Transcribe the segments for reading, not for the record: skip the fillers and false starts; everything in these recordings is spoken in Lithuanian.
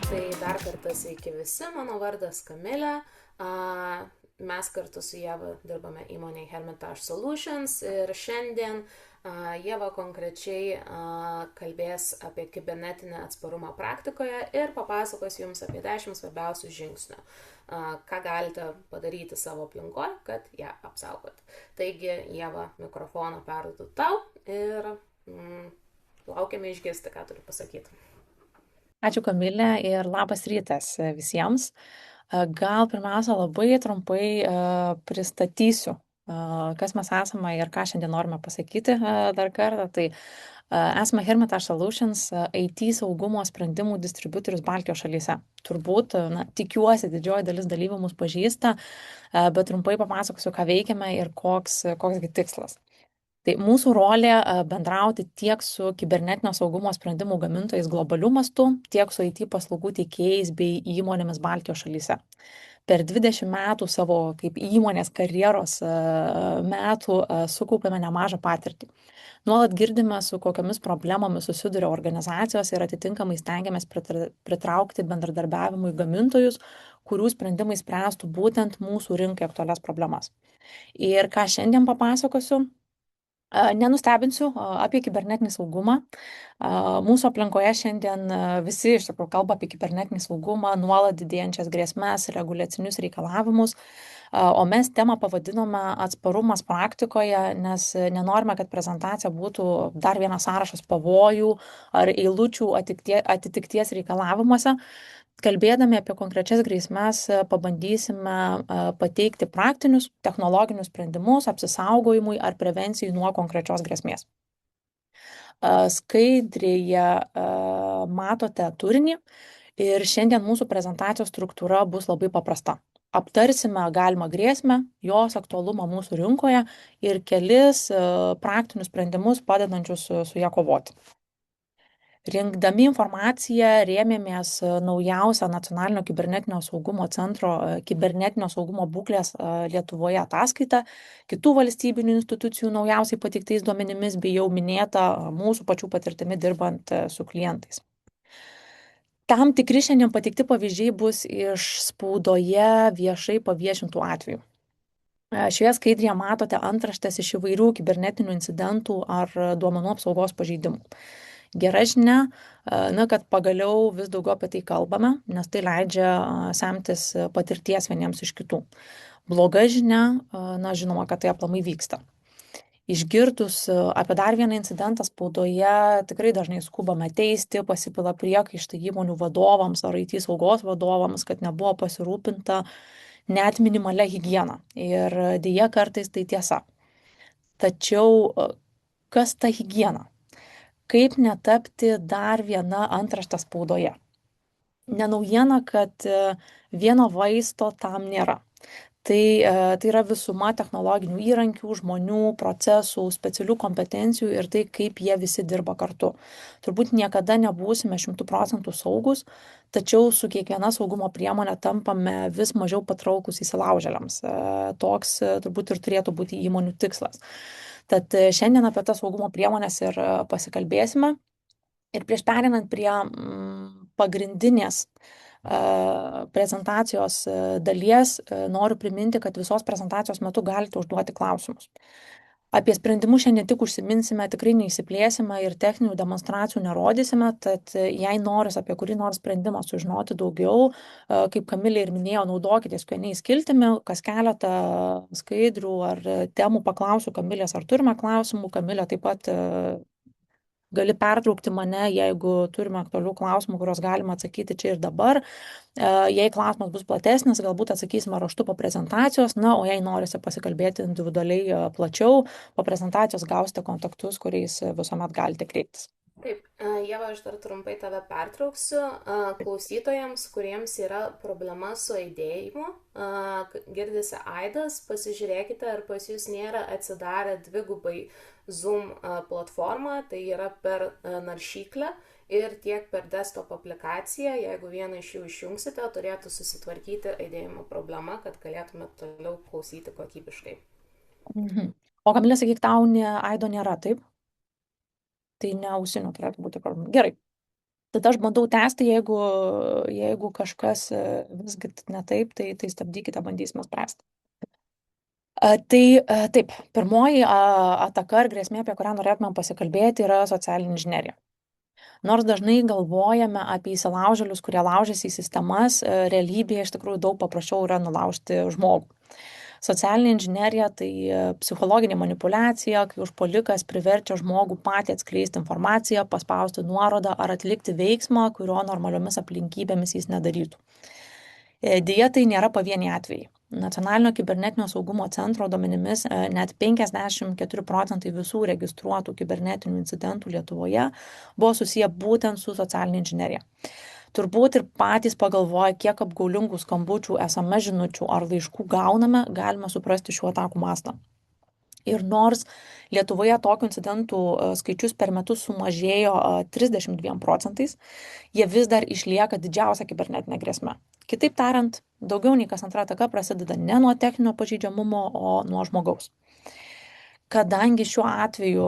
Tai dar kartą sveiki visi, mano vardas Kamilė. Mes kartu su Ieva dirbame įmonėje Hermitage Solutions ir šiandien Ieva konkrečiai kalbės apie kibernetinį atsparumą praktikoje ir papasakos jums apie 10 svarbiausių žingsnių, ką galite padaryti savo aplinkoje, kad ją apsaugot. Taigi, Ieva, mikrofoną perduodu tau ir laukiame išgirsti, ką turi pasakyti. Ačiū Kamilė ir labas rytas visiems. Gal pirmiausia labai trumpai pristatysiu, kas mes esame ir ką šiandien norime pasakyti dar kartą. Tai esame Hermitage Solutions IT saugumo sprendimų distributorius Baltijos šalyse. Turbūt, tikiuosi, didžioji dalis dalyvių mus pažįsta, bet trumpai papasakosiu, ką veikiame ir koksgi tikslas. Tai mūsų rolė bendrauti tiek su kibernetinio saugumo sprendimų gamintojais globaliu mastu, tiek su IT paslaugų teikėjais bei įmonėmis Baltijos šalyse. Per 20 metų savo kaip įmonės karjeros metų sukaupėme nemažą patirtį. Nuolat girdime, su kokiamis problemomis susiduria organizacijos ir atitinkamai stengiamės pritraukti bendradarbiavimui gamintojus, kurių sprendimai spręstų būtent mūsų rinkai aktualias problemas. Ir ką šiandien papasakosiu? Nenustebinsiu apie kibernetinį saugumą. Mūsų aplinkoje šiandien visi iš tikrųjų kalba apie kibernetinį saugumą, nuolat didėjančias grėsmes, reguliacinius reikalavimus, o mes temą pavadinome atsparumas praktikoje, nes nenorime, kad prezentacija būtų dar vienas sąrašas pavojų ar eilučių atitikties reikalavimuose. Kalbėdami apie konkrečias grėsmes, pabandysime pateikti praktinius technologinius sprendimus apsisaugojimui ar prevencijai nuo konkrečios grėsmės. Skaidrėje matote turinį ir šiandien mūsų prezentacijos struktūra bus labai paprasta. Aptarsime galimą grėsmę, jos aktualumą mūsų rinkoje ir kelis praktinius sprendimus padedančius su ją kovoti. Rinkdami informaciją rėmėmės naujausią Nacionalinio kibernetinio saugumo centro kibernetinio saugumo būklės Lietuvoje ataskaitą, kitų valstybinių institucijų naujausiai pateiktais duomenimis bei jau minėta mūsų pačių patirtimi dirbant su klientais. Tam tikri šiandien pateikti pavyzdžiai bus iš spaudoje viešai paviešintų atvejų. Šioje skaidrėje matote antraštės iš įvairių kibernetinių incidentų ar duomenų apsaugos pažeidimų. Gera žinia, kad pagaliau vis daugiau apie tai kalbame, nes tai leidžia semtis patirties vieniems iš kitų. Bloga žinia, žinoma, kad tai aplamai vyksta. Išgirdus apie dar vieną incidentą spaudoje, tikrai dažnai skubame teisti, pasipila priekaištai įmonių vadovams ar IT saugos vadovams, kad nebuvo pasirūpinta net minimalia higiena. Ir dėja kartais tai tiesa. Tačiau kas ta higiena? Kaip netapti dar viena antraštė spaudoje? Ne naujiena, kad vieno vaisto tam nėra. Tai yra visuma technologinių įrankių, žmonių, procesų, specialių kompetencijų ir tai, kaip jie visi dirba kartu. Turbūt niekada nebūsime 100% saugus, tačiau su kiekviena saugumo priemonė tampame vis mažiau patraukus įsilaužėliams. Toks turbūt ir turėtų būti įmonių tikslas. Tad šiandien apie tas saugumo priemonės ir pasikalbėsime. Ir prieš perinant prie pagrindinės prezentacijos dalies, noriu priminti, kad visos prezentacijos metu galite užduoti klausimus. Apie sprendimus šiandien tik užsiminsime, tikrai neįsiplėsime ir techninių demonstracijų nerodysime, tad jei noris apie kurį nors sprendimą sužinoti daugiau, kaip Kamilė ir minėjo, naudokitės Q&A skiltimi, kas keletą skaidrių ar temų paklausiu Kamilės, ar turime klausimų. Kamilė taip pat gali pertraukti mane, jeigu turime aktualių klausimų, kuriuos galima atsakyti čia ir dabar. Jei klausimas bus platesnis, galbūt atsakysime raštu po prezentacijos, o jei norite pasikalbėti individualiai plačiau, po prezentacijos gausite kontaktus, kuriais visuomet galite kreiptis. Taip, Ieva, aš dar trumpai tave pertrauksiu. Klausytojams, kuriems yra problema su aidėjimu, girdisi aidas, pasižiūrėkite, ar pas jūs nėra atsidarę dvigubai Zoom platformą, tai yra per naršyklę ir tiek per desktop aplikaciją. Jeigu vieną iš jų išjungsite, turėtų susitvarkyti aidėjimo problema, kad galėtumėte toliau klausyti kokybiškai. O Kamilė, sakyk, tau aido nėra, taip? Tai ne ausinių turėtų būti problema. Gerai. Tada aš bandau tęsti, jeigu kažkas visgi ne taip, tai stabdykite, bandysime spręsti. Taip, pirmoji ataka ar grėsmė, apie kurią norėtumėm pasikalbėti, yra socialinė inžinerija. Nors dažnai galvojame apie įsilaužėlius, kurie laužiasi į sistemas, realybėje iš tikrųjų daug paprasčiau yra nulaužti žmogų. Socialinė inžinerija tai psichologinė manipulacija, kai užpuolikas priverčia žmogų patį atskleisti informaciją, paspausti nuorodą ar atlikti veiksmą, kurio normaliomis aplinkybėmis jis nedarytų. Deja, tai nėra pavieniai atvejai. Nacionalinio kibernetinio saugumo centro duomenimis net 54% visų registruotų kibernetinių incidentų Lietuvoje buvo susiję būtent su socialinė inžinerija. Turbūt ir patys pagalvoja, kiek apgaulingų skambučių, SMS žinučių ar laiškų gauname, galime suprasti šiuo atakų mastą. Ir nors Lietuvoje tokių incidentų skaičius per metus sumažėjo 32%, jie vis dar išlieka didžiausia kibernetinė grėsmė. Kitaip tariant, daugiau nei kas antra ataka prasideda ne nuo techninio pažeidžiamumo, o nuo žmogaus. Kadangi šiuo atveju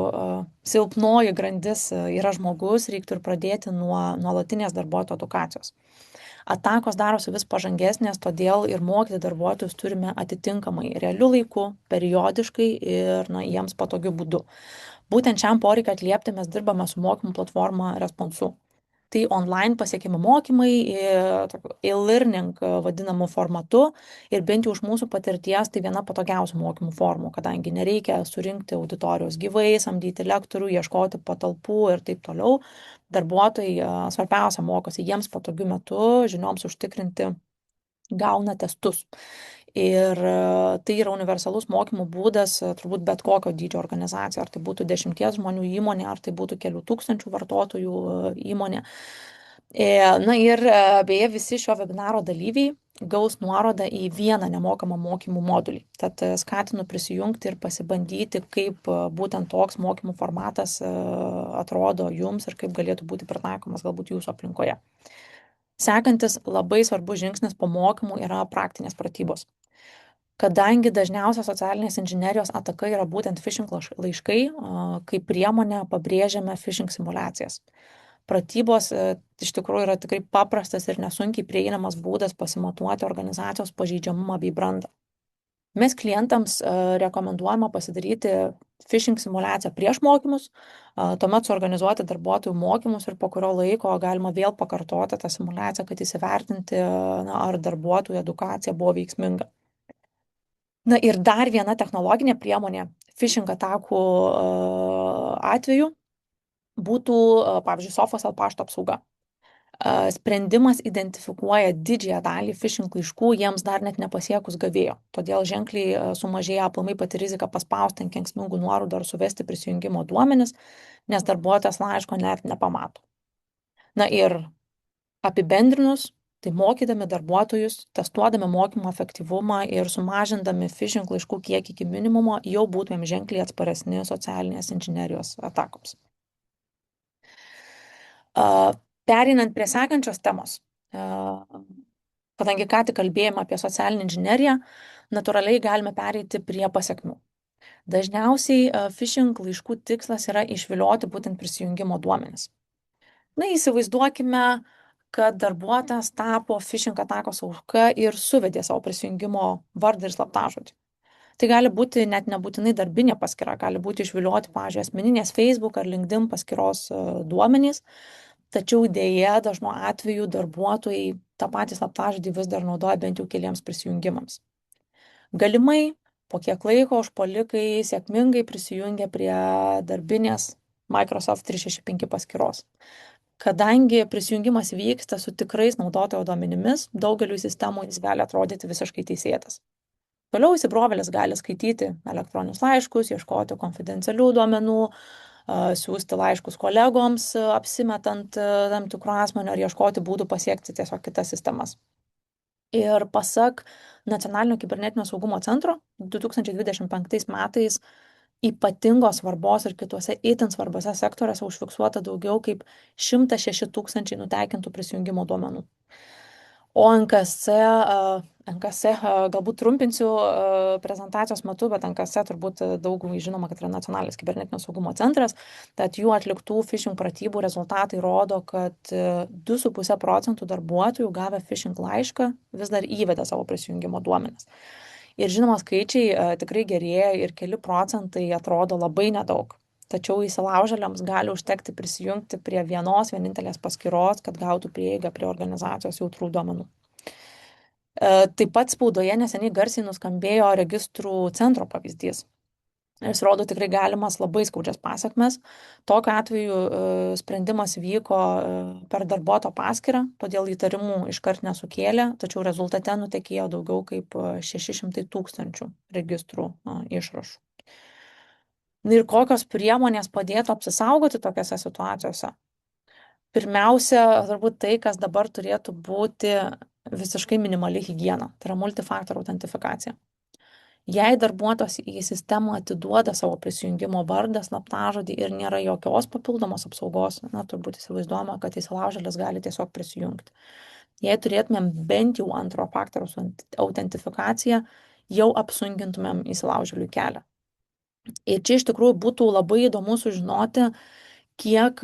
silpnoji grandis yra žmogus, reiktų ir pradėti nuo nuolatinės darbuotojų edukacijos. Atakos darosi vis pažangesnės, todėl ir mokyti darbuotojus turime atitinkamai realiu laiku, periodiškai ir jiems patogiu būdu. Būtent šiam poreikiu atliepti mes dirbame su mokymų platforma Responsu. Tai online pasiekiami mokymai e-learning vadinamu formatu ir bent jau iš mūsų patirties tai viena patogiausių mokymų formų, kadangi nereikia surinkti auditorijos gyvai, samdyti lektorių, ieškoti patalpų ir taip toliau. Darbuotojai svarbiausia mokosi jiems patogiu metu žinioms užtikrinti gauna testus. Ir tai yra universalus mokymų būdas turbūt bet kokio dydžio organizacija, ar tai būtų 10 žmonių įmonė, ar tai būtų kelių tūkstančių vartotojų įmonė. Ir beje, visi šio webinaro dalyviai gaus nuorodą į vieną nemokamą mokymų modulį. Tad skatinu prisijungti ir pasibandyti, kaip būtent toks mokymų formatas atrodo jums ir kaip galėtų būti pritaikomas galbūt jūsų aplinkoje. Sekantis labai svarbus žingsnis po mokymų yra praktinės pratybos. Kadangi dažniausia socialinės inžinerijos ataka yra būtent phishing laiškai, kaip priemonę pabrėžiame phishing simulacijas. Pratybos iš tikrųjų yra tikrai paprastas ir nesunkiai prieinamas būdas pasimatuoti organizacijos pažeidžiamumą bei brandą. Mes klientams rekomenduojame pasidaryti phishing simulaciją prieš mokymus, tuomet suorganizuoti darbuotojų mokymus ir po kurio laiko galima vėl pakartoti tą simulaciją, kad įsivertinti, ar darbuotojų edukacija buvo veiksminga. Ir dar viena technologinė priemonė phishing atakų atveju būtų, pavyzdžiui, Sofos pašto apsauga. Sprendimas identifikuoja didžiąją dalį phishing laiškų jiems dar net nepasiekus gavėjo. Todėl ženkliai sumažėja aplamai pati rizika paspausti ant kenksmingų nuorodų ar suvesti prisijungimo duomenis, nes darbuotojas laiško net nepamato. Ir apibendrinus, tai mokydami darbuotojus, testuodami mokymo efektyvumą ir sumažindami phishing laiškų kiekį iki minimumo, jau būtumėm ženkliai atsparesni socialinės inžinerijos atakoms. Pereinant prie sekančios temos, kadangi ką tik kalbėjome apie socialinę inžineriją, natūraliai galime pereiti prie pasekmių. Dažniausiai phishing laiškų tikslas yra išvilioti būtent prisijungimo duomenis. Įsivaizduokime, kad darbuotojas tapo phishing atakos auka ir suvedė savo prisijungimo vardą ir slaptažodį. Tai gali būti net nebūtinai darbinė paskyra, gali būti išvilioti, pavyzdžiui, asmeninės Facebook ar LinkedIn paskyros duomenys, tačiau dėja dažnu atveju darbuotojai tą patį slaptažodį vis dar naudoja bent jau keliems prisijungimams. Galimai po kiek laiko užpuolikai sėkmingai prisijungia prie darbinės Microsoft 365 paskyros. Kadangi prisijungimas vyksta su tikrais naudotojo duomenimis, daugeliu sistemų jis gali atrodyti visiškai teisėtas. Toliau įsibrovėlis gali skaityti elektroninius laiškus, ieškoti konfidencialių duomenų, siūsti laiškus kolegoms, apsimetant tam tikrų asmenų ar ieškoti būdų pasiekti tiesiog kitas sistemas. Ir pasak Nacionalinio kibernetinio saugumo centro 2025 metais ypatingos svarbos ir kituose itin svarbiose sektoriuose užfiksuota daugiau kaip 106 000 nutekintų prisijungimo duomenų. O NKC galbūt trumpinsiu prezentacijos metu, bet NKC turbūt daugumai žinoma, kad yra nacionalinis kibernetinio saugumo centras, tad jų atliktų phishing pratybų rezultatai rodo, kad 2,5% darbuotojų gavę phishing laišką vis dar įveda savo prisijungimo duomenis. Ir žinoma, skaičiai tikrai gerėja ir keli procentai atrodo labai nedaug. Tačiau įsilaužėliams gali užtekti prisijungti prie vienos vienintelės paskyros, kad gautų prieigą prie organizacijos jautrų duomenų. Taip pat spaudoje neseniai garsiai nuskambėjo registrų centro pavyzdys. Jis rodo tikrai galimas labai skaudžias pasekmes. Tokiu atveju sprendimas vyko per darbuotojo paskyrą, todėl įtarimų iškart nesukėlė, tačiau rezultate nutekėjo daugiau kaip 600 000 registrų išrašų. Ir kokios priemonės padėtų apsisaugoti tokiose situacijose? Pirmiausia, turbūt tai, kas dabar turėtų būti visiškai minimali higiena, tai yra multifaktorių autentifikacija. Jei darbuotojas į sistemą atiduoda savo prisijungimo vardą, slaptažodį ir nėra jokios papildomos apsaugos, turbūt įsivaizduojama, kad įsilaužėlis gali tiesiog prisijungti. Jei turėtumėm bent jau antro faktoriaus autentifikaciją, jau apsunkintumėm įsilaužėliui kelią. Ir čia iš tikrųjų būtų labai įdomu sužinoti, kiek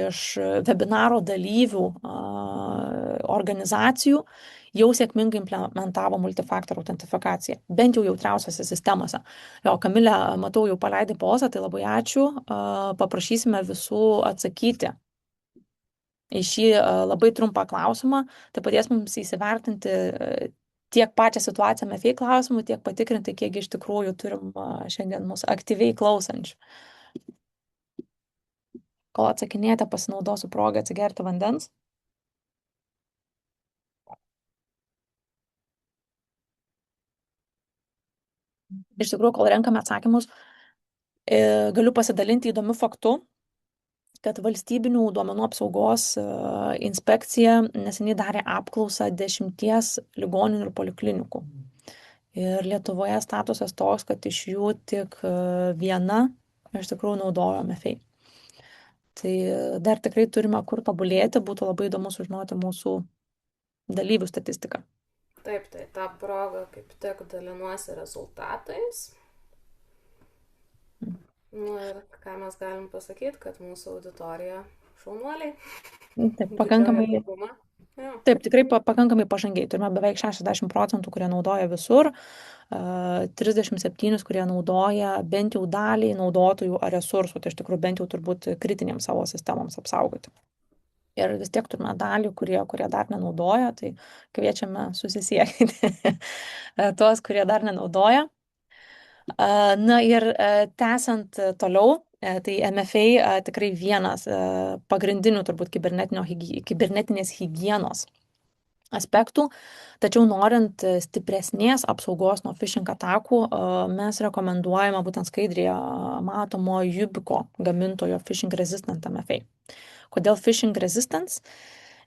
iš webinaro dalyvių organizacijų jau sėkmingai implementavo multifaktorių autentifikaciją, bent jau jautriausiose sistemose. Jo, Kamilė, matau, jau paleidai posą, tai labai ačiū. Paprašysime visų atsakyti į šį labai trumpą klausimą, tai padės mums įsivertinti tiek pačią situaciją MFA klausimų, tiek patikrinti, kiek iš tikrųjų turim šiandien mūsų aktyviai klausančių. Kol atsakinėjate, pasinaudosiu progą atsigerti vandens. Iš tikrųjų, kol renkame atsakymus, galiu pasidalinti įdomiu faktu, kad valstybinių duomenų apsaugos inspekcija neseniai darė apklausą 10 ligoninių ir poliklinikų. Ir Lietuvoje statusas toks, kad iš jų tik viena iš tikrųjų naudojo MFA. Tai dar tikrai turime kur tobulėti, būtų labai įdomu sužinoti mūsų dalyvių statistiką. Taip, tai tą progą kaip tik dalinuosi rezultatais. Ir ką mes galim pasakyti, kad mūsų auditorija šaunuoliai. Taip, pakankamai. Ja. Taip, tikrai pakankamai pažangiai. Turime beveik 60%, kurie naudoja visur, 37, kurie naudoja bent jau dalį naudotojų ar resursų, tai iš tikrųjų bent jau turbūt kritinėms savo sistemoms apsaugoti. Ir vis tiek turime dalį, kurie dar nenaudoja, tai kviečiame susisiekti tuos, kurie dar nenaudoja. Na ir tęsiant toliau, tai MFA tikrai vienas pagrindinių turbūt kibernetinės higienos aspektų, tačiau norint stipresnės apsaugos nuo phishing atakų, mes rekomenduojame būtent skaidrėje matomo Yubico gamintojo phishing resistant MFA. Kodėl phishing resistance?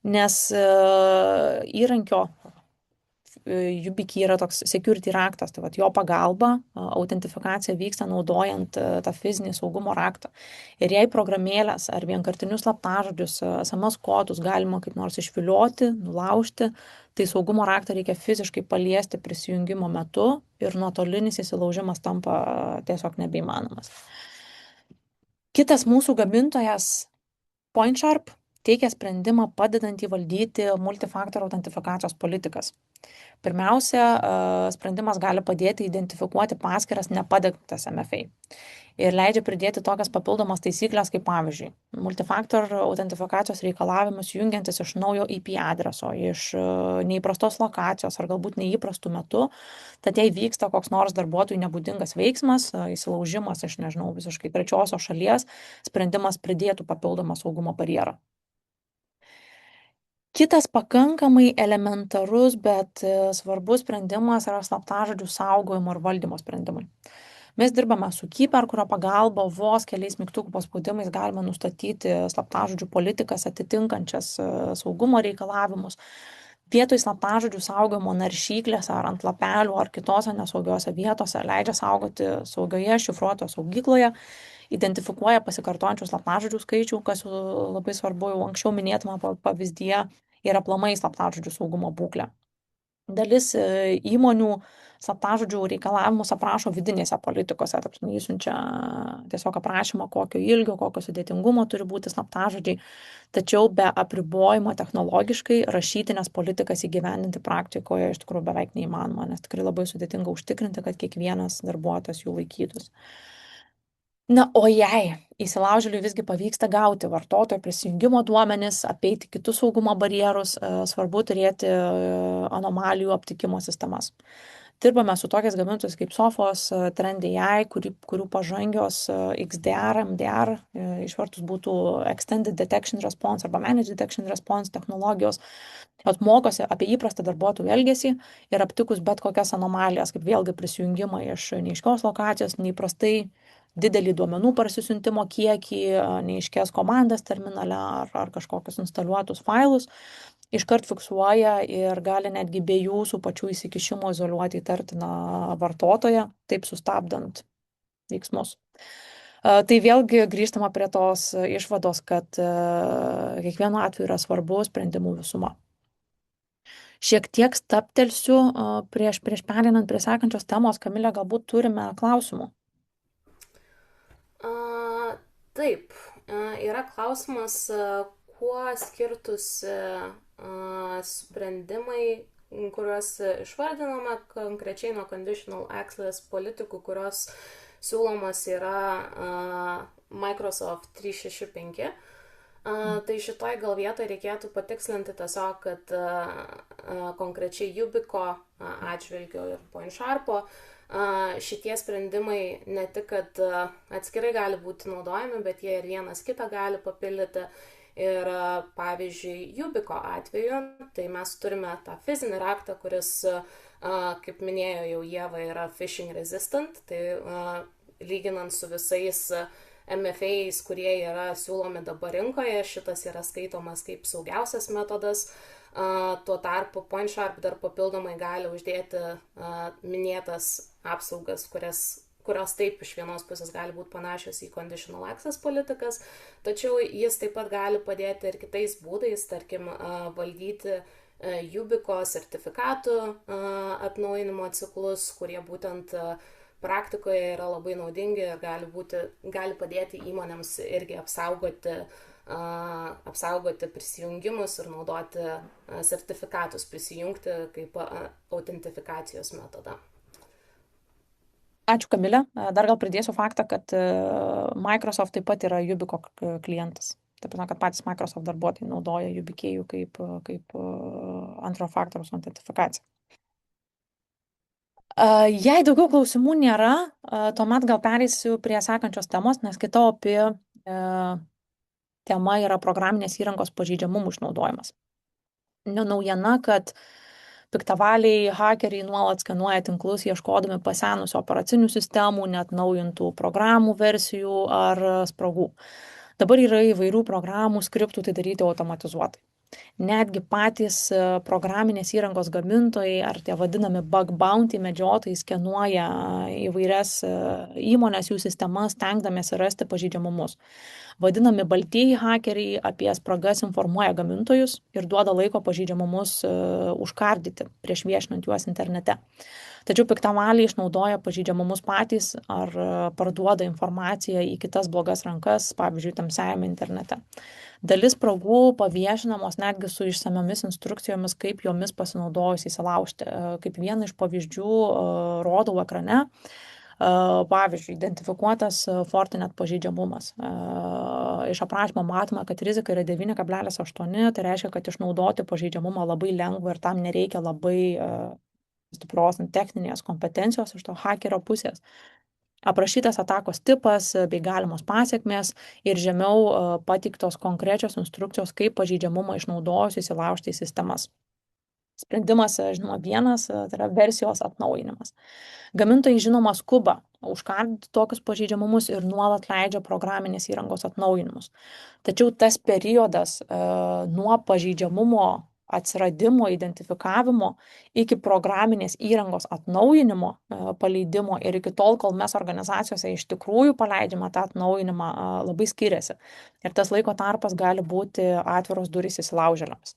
Nes įrankio YubiKey yra toks security raktas, tai jo pagalba autentifikacija vyksta naudojant tą fizinį saugumo raktą. Ir jei programėlės ar vienkartinius slaptažodžius, SMS kodus galima kaip nors išvilioti, nulaužti, tai saugumo raktą reikia fiziškai paliesti prisijungimo metu ir nuotolinis įsilaužimas tampa tiesiog nebeįmanomas. Kitas mūsų gamintojas PointSharp teikia sprendimą padedantį valdyti multifaktorių autentifikacijos politikas. Pirmiausia, sprendimas gali padėti identifikuoti paskyras nepadengtas MFA ir leidžia pridėti tokias papildomas taisyklės, kaip pavyzdžiui, multifaktorių autentifikacijos reikalavimus jungiantis iš naujo IP adreso, iš neįprastos lokacijos ar galbūt neįprastų metų, tad jei vyksta koks nors darbuotojui nebūdingas veiksmas, įsilaužimas iš, visiškai trečiosios šalies, sprendimas pridėtų papildomą saugumo barjerą. Kitas pakankamai elementarus, bet svarbus sprendimas yra slaptažodžių saugojimo ir valdymo sprendimai. Mes dirbame su Keeper, kurio pagalba vos keliais mygtukų paspaudimais galime nustatyti slaptažodžių politikas atitinkančias saugumo reikalavimus. Vietoj slaptažodžių saugojimo naršyklėse ar ant lapelių ar kitose nesaugiose vietose leidžia saugoti saugioje šifruotoje saugykloje, identifikuoja pasikartojančių slaptažodžių skaičių, kas labai svarbu jau anksčiau minėtame pavyzdyje, ir aplamai slaptažodžių saugumo būklę. Dalis įmonių slaptažodžių reikalavimus aprašo vidinėse politikose, ta prasme, jis siunčia tiesiog aprašymą, kokio ilgio, kokio sudėtingumo turi būti slaptažodžiai, tačiau be apribojimo technologiškai rašytinės politikas įgyvendinti praktikoje iš tikrųjų beveik neįmanoma, nes tikrai labai sudėtinga užtikrinti, kad kiekvienas darbuotojas jų laikytųsi. Na, o jei įsilaužėliui visgi pavyksta gauti vartotojo prisijungimo duomenis, apeiti kitus saugumo barjerus, svarbu turėti anomalijų aptikimo sistemas. Dirbame su tokiais gamintojais kaip Sophos, Trend.ai, kurių pažangios XDR, MDR, išvertus būtų Extended Detection Response arba Managed Detection Response technologijos, jos mokosi apie įprastą darbuotojų elgesį ir aptikus bet kokias anomalijas, kaip vėlgi prisijungimą iš neaiškios lokacijos, neįprastai didelį duomenų parsisiuntimo kiekį, neaiškias komandas terminale ar kažkokius instaliuotus failus, iškart fiksuoja ir gali netgi be jūsų pačių įsikišimo izoliuoti įtartiną vartotoją, taip sustabdant veiksmus. Tai vėlgi grįžtama prie tos išvados, kad kiekvienu atveju yra svarbu sprendimų visuma. Šiek tiek staptelsiu prieš pereinant prie sekančios temos. Kamilė, galbūt turime klausimų. Taip, yra klausimas, kuo skirtųsi sprendimai, kuriuos išvardinome konkrečiai nuo conditional access politikų, kurios siūlomas yra Microsoft 365. Tai šitoj gal vietoje reikėtų patikslinti tiesiog, kad konkrečiai Yubico atžvilgiu ir PointSharpo šitie sprendimai ne tik, kad atskirai gali būti naudojami, bet jie ir vienas kitą gali papildyti. Ir pavyzdžiui, Yubico atveju, tai mes turime tą fizinį raktą, kuris, kaip minėjo jau Ieva, yra phishing resistant, tai lyginant su visais MFAs, kurie yra siūlomi dabar rinkoje, šitas yra skaitomas kaip saugiausias metodas. Tuo tarpu PointSharp dar papildomai gali uždėti minėtas apsaugas, kurios taip iš vienos pusės gali būti panašios į conditional access politikas, tačiau jis taip pat gali padėti ir kitais būdais, tarkim, valdyti Yubico sertifikatų atnaujinimo ciklus, kurie būtent praktikoje yra labai naudingi ir gali padėti įmonėms irgi apsaugoti prisijungimus ir naudoti sertifikatus prisijungti kaip autentifikacijos metodą. Ačiū, Kamilė. Dar gal pridėsiu faktą, kad Microsoft taip pat yra Yubico klientas. Taip pat, kad patys Microsoft darbuotojai naudoja Yubikėjų kaip antro faktoriaus autentifikaciją. Jei daugiau klausimų nėra, tuomet gal pereisiu prie sekančios temos, nes kita opi tema yra programinės įrangos pažeidžiamumų išnaudojimas. Nenaujiena, kad piktavaliai hakeriai nuolat skenuoja tinklus, ieškodami pasenusių operacinių sistemų, neatnaujintų programų versijų ar spragų. Dabar yra įvairių programų, skriptų tai daryti automatizuotai. Netgi patys programinės įrangos gamintojai ar tie vadinami bug bounty medžiotojai skenuoja įvairias įmonės, jų sistemas, stengdamiesi rasti pažeidžiamumus. Vadinami baltieji hakeriai apie spragas informuoja gamintojus ir duoda laiko pažeidžiamumus užkardyti prieš viešinant juos internete. Tačiau piktavaliai išnaudoja pažeidžiamumus patys ar parduoda informaciją į kitas blogas rankas, pavyzdžiui, tamsiajame internete. Dalis spragų paviešinamos netgi su išsamiomis instrukcijomis, kaip jomis pasinaudojus įsilaužti. Kaip vieną iš pavyzdžių rodau ekrane. Pavyzdžiui, identifikuotas Fortinet pažeidžiamumas. Iš aprašymo matome, kad rizika yra 9,8, tai reiškia, kad išnaudoti pažeidžiamumą labai lengva ir tam nereikia labai stiprios techninės kompetencijos iš to hakerio pusės. Aprašytas atakos tipas bei galimos pasiekmės ir žemiau pateiktos konkrečios instrukcijos, kaip pažeidžiamumą išnaudojus įsilaužti į sistemas. Sprendimas, žinoma, vienas, tai yra versijos atnaujinimas. Gamintojai, žinoma, skuba užkardyti tokius pažeidžiamumus ir nuolat leidžia programinės įrangos atnaujinimus. Tačiau tas periodas nuo pažeidžiamumo atsiradimo, identifikavimo, iki programinės įrangos atnaujinimo, paleidimo ir iki tol, kol mes organizacijose iš tikrųjų paleidžiame tą atnaujinimą, labai skiriasi. Ir tas laiko tarpas gali būti atviros durys įsilaužėliams.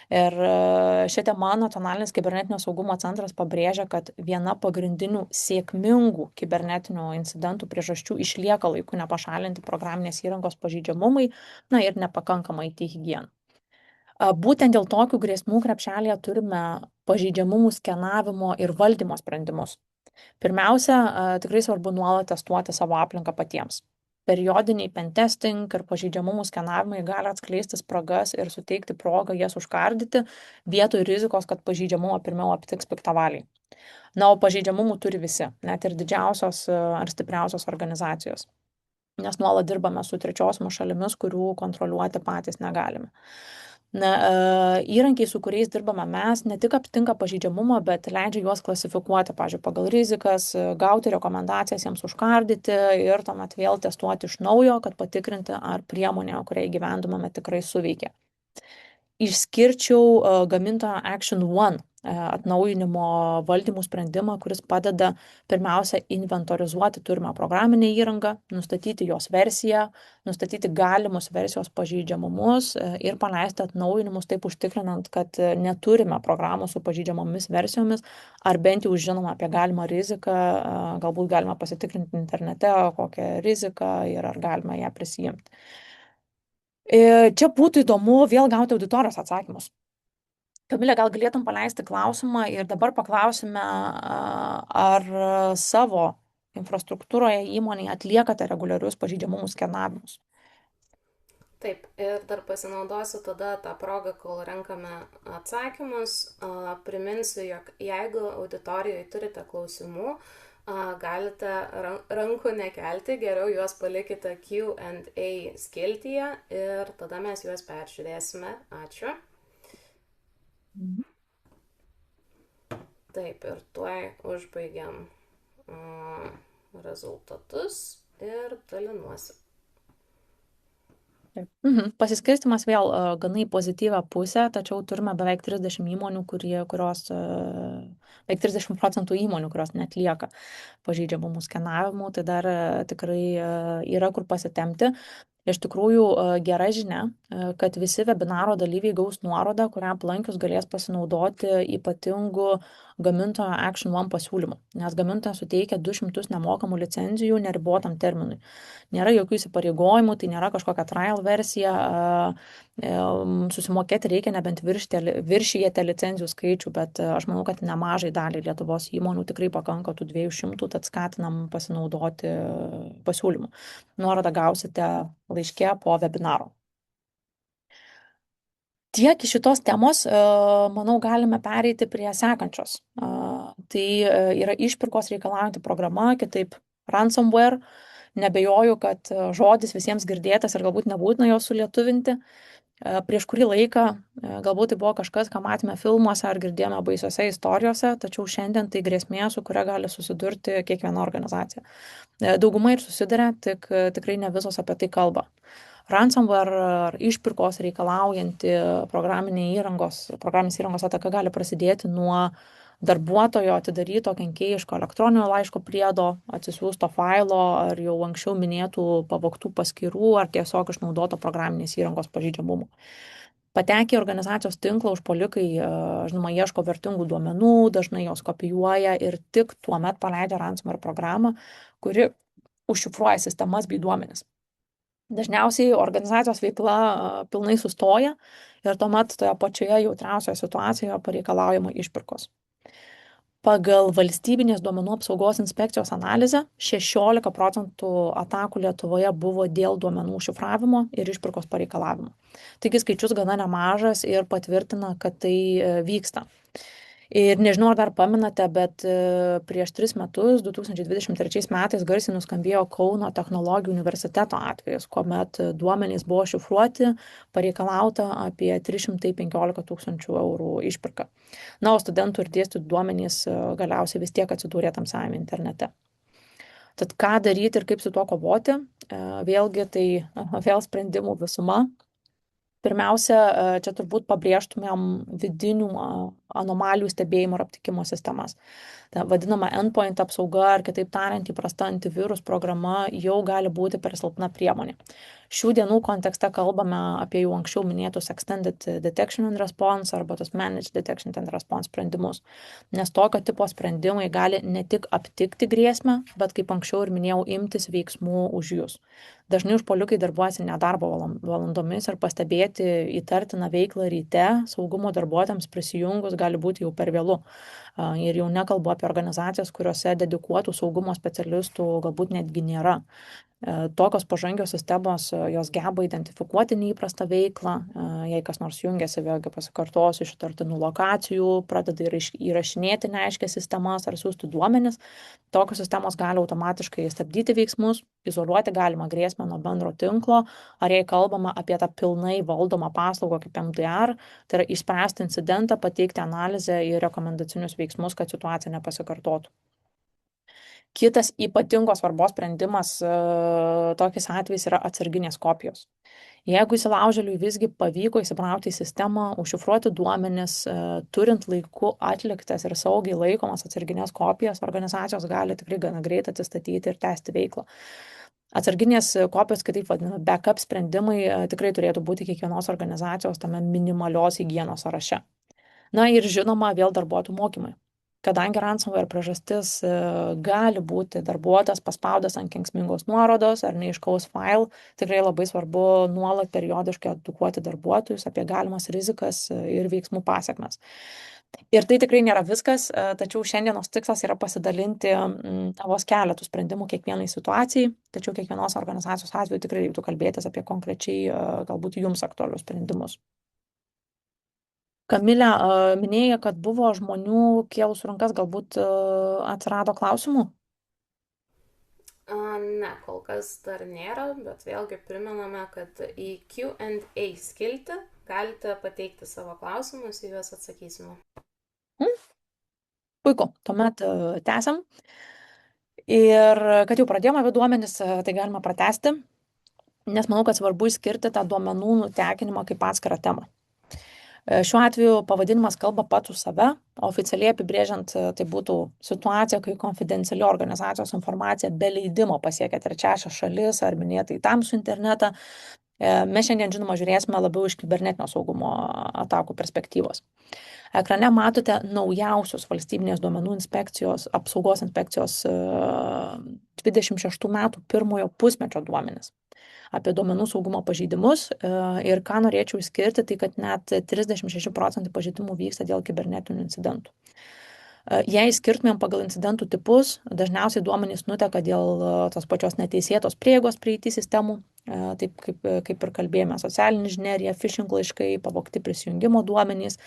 Ir šią temą Nacionalinis kibernetinio saugumo centras pabrėžia, kad viena pagrindinių sėkmingų kibernetinių incidentų priežasčių išlieka laiku nepašalinti programinės įrangos pažeidžiamumai, na ir nepakankama IT higiena. Būtent dėl tokių grėsmų krepšelėje turime pažeidžiamumų skenavimo ir valdymo sprendimus. Pirmiausia, tikrai svarbu nuolat testuoti savo aplinką patiems. Periodiniai pentesting ir pažeidžiamumų skenavimai gali atskleisti spragas ir suteikti progą jas užkardyti, vietoj rizikos, kad pažeidžiamumą pirmiau aptiks piktavaliai. Na, o pažeidžiamumų turi visi, net ir didžiausios ar stipriausios organizacijos, nes nuolat dirbame su trečiosiomis šalimis, kurių kontroliuoti patys negalime. Na, įrankiai, su kuriais dirbame mes, ne tik aptinka pažeidžiamumą, bet leidžia juos klasifikuoti, pavyzdžiui, pagal rizikas, gauti rekomendacijas jiems užkardyti ir tuomet vėl testuoti iš naujo, kad patikrinti, ar priemonė, kurią įgyvendiname, tikrai suveikia. Išskirčiau gamintojo Action One atnaujinimo valdymų sprendimą, kuris padeda pirmiausia inventorizuoti turimą programinę įrangą, nustatyti jos versiją, nustatyti galimus versijos pažeidžiamumus ir paleisti atnaujinimus, taip užtikrinant, kad neturime programų su pažeidžiamomis versijomis, ar bent jau žinoma apie galimą riziką, galbūt galima pasitikrinti internete, kokią riziką ir ar galima ją prisijimti. Čia būtų įdomu vėl gauti auditorijos atsakymus. Kamilė, gal galėtum paleisti klausimą ir dabar paklausime, ar savo infrastruktūroje įmonėje atliekate reguliarius pažeidžiamumų skenavimus. Taip, ir dar pasinaudosiu tada tą progą, kol renkame atsakymus. Priminsiu, jog jeigu auditorijoje turite klausimų, galite rankų nekelti, geriau juos palikite Q&A skiltyje ir tada mes juos peržiūrėsime. Ačiū. Taip, ir tuoj užbaigiam rezultatus ir dalinuosi. Pasiskirstimas vėl gana į pozityvę pusę, tačiau turime beveik 30 įmonių, beveik 30% įmonių, kurios netlieka pažeidžiamumų skenavimų, tai dar tikrai yra kur pasitemti. Iš tikrųjų, gera žinia, kad visi webinaro dalyviai gaus nuorodą, kurią aplankius galės pasinaudoti ypatingų gamintojo Action One pasiūlymų, nes gamintojas suteikia 200 nemokamų licenzijų neribotam terminui. Nėra jokių įsipareigojimų, tai nėra kažkokia trial versija, susimokėti reikia nebent viršijate licenzijų skaičių, bet aš manau, kad nemažai daliai Lietuvos įmonių tikrai pakanka tų 200, tad skatinam pasinaudoti pasiūlymų. Nuorodą gausite laiške po webinaro. Tiek iš šitos temos, manau, galime pereiti prie sekančios. Tai yra išpirkos reikalaujanti programa, kitaip ransomware. Nebejoju, kad žodis visiems girdėtas ir galbūt nebūtina jo sulietuvinti. Prieš kurį laiką galbūt tai buvo kažkas, ką matėme filmuose ar girdėjome baisiose istorijose, tačiau šiandien tai grėsmė, su kuria gali susidurti kiekviena organizacija. Dauguma ir susiduria, tik tikrai ne visos apie tai kalba. Ransomware ar išpirkos reikalaujanti programinės įrangos ataka gali prasidėti nuo darbuotojo atidaryto kenkėjiško elektroninio laiško priedo, atsisiųsto failo ar jau anksčiau minėtų pavogtų paskyrų ar tiesiog išnaudoto programinės įrangos pažeidžiamumų. Patekę į organizacijos tinklą užpuolikai, žinoma, ieško vertingų duomenų, dažnai jos kopijuoja ir tik tuomet paleidžia ransomware programą, kuri užšifruoja sistemas bei duomenis. Dažniausiai organizacijos veikla pilnai sustoja ir tuomet toje pačioje jautriausioje situacijoje pareikalaujama išpirkos. Pagal valstybinės duomenų apsaugos inspekcijos analizę 16% atakų Lietuvoje buvo dėl duomenų šifravimo ir išpirkos pareikalavimo. Taigi skaičius gana nemažas ir patvirtina, kad tai vyksta. Ir nežinau, ar dar pamenate, bet prieš 3 metus, 2023 metais garsiai nuskambėjo Kauno technologijų universiteto atvejis, kuomet duomenys buvo šifruoti, pareikalauta apie 315 000 eurų išpirką. Na, o studentų ir dėstytojų duomenys galiausiai vis tiek atsidūrė tamsiajame internete. Tad ką daryti ir kaip su tuo kovoti? Vėlgi tai vėl sprendimų visuma. Pirmiausia, čia turbūt pabrėžtumėm vidinių anomalijų stebėjimo ir aptikimo sistemas. Ta vadinama endpoint apsauga, ar kitaip tariant, įprasta antivirus programa jau gali būti per silpna priemonė. Šių dienų kontekste kalbame apie jau anksčiau minėtus Extended Detection and Response arba tos Managed Detection and Response sprendimus, nes tokio tipo sprendimai gali ne tik aptikti grėsmę, bet kaip anksčiau ir minėjau, imtis veiksmų už jūs. Dažnai užpuolikai darbuojasi nedarbo valandomis ir pastebėti įtartiną veiklą ryte saugumo darbuotojams prisijungus gali būti jau per vėlu. Ir jau nekalbu apie organizacijas, kuriuose dedikuotų saugumo specialistų galbūt netgi nėra. Tokios pažangios sistemos, jos geba identifikuoti neįprastą veiklą, jei kas nors jungiasi, vėlgi pasikartosiu, iš įtartinų lokacijų, pradeda įrašinėti neaiškias sistemas ar siųsti duomenis, tokios sistemos gali automatiškai stabdyti veiksmus, izoliuoti galimą grėsmę nuo bendro tinklo, ar jei kalbama apie tą pilnai valdomą paslaugą kaip MDR, tai yra išspręsti incidentą, pateikti analizę ir rekomendacinius veiksmus, kad situacija nepasikartotų. Kitas ypatingos svarbos sprendimas tokiais atvejais yra atsarginės kopijos. Jeigu įsilaužėliui visgi pavyko įsibrauti į sistemą, užšifruoti duomenis, turint laiku atliktas ir saugiai laikomas atsarginės kopijas, organizacijos gali tikrai gana greit atsistatyti ir tęsti veiklą. Atsarginės kopijos, kitaip vadinami, backup sprendimai tikrai turėtų būti kiekvienos organizacijos tame minimalios higienos sąraše. Na ir žinoma, vėl darbuotojų mokymai. Kadangi ransomware priežastis gali būti darbuotojas paspaudęs ant kenksmingos nuorodos ar neiškaus file, tikrai labai svarbu nuolat periodiškai edukuoti darbuotojus apie galimas rizikas ir veiksmų pasiekmes. Ir tai tikrai nėra viskas, tačiau šiandienos tikslas yra pasidalinti vos keletų sprendimų kiekvienai situacijai, tačiau kiekvienos organizacijos atveju tikrai reiktų kalbėtis apie konkrečiai galbūt jums aktualius sprendimus. Kamilė, minėjai, kad buvo žmonių kėlusių rankas, galbūt atsirado klausimų? Ne, kol kas dar nėra, bet vėlgi primename, kad į Q&A skiltį galite pateikti savo klausimus, į juos atsakysime. Puiku, tuomet tęsiam. Ir kad jau pradėjome apie duomenis, tai galima pratęsti, nes manau, kad svarbu išskirti tą duomenų nutekinimą kaip atskirą temą. Šiuo atveju pavadinimas kalba pats už save, oficialiai apibrėžiant tai būtų situacija, kai konfidenciali organizacijos informacija be leidimo pasiekia trečiąsias šalis ar minėtai tamsų internetą. Mes šiandien, žinoma, žiūrėsime labiau iš kibernetinio saugumo atakų perspektyvos. Ekrane matote naujausius valstybinės duomenų inspekcijos, apsaugos inspekcijos 26 metų pirmojo pusmečio duomenis apie duomenų saugumo pažeidimus ir ką norėčiau išskirti, tai kad net 36% pažeidimų vyksta dėl kibernetinių incidentų. Jei skirtumėm pagal incidentų tipus, dažniausiai duomenys nuteka dėl tos pačios neteisėtos prieigos prie IT sistemų, taip kaip ir kalbėjome, socialinė inžinerija, phishing laiškai, pavogti prisijungimo duomenys,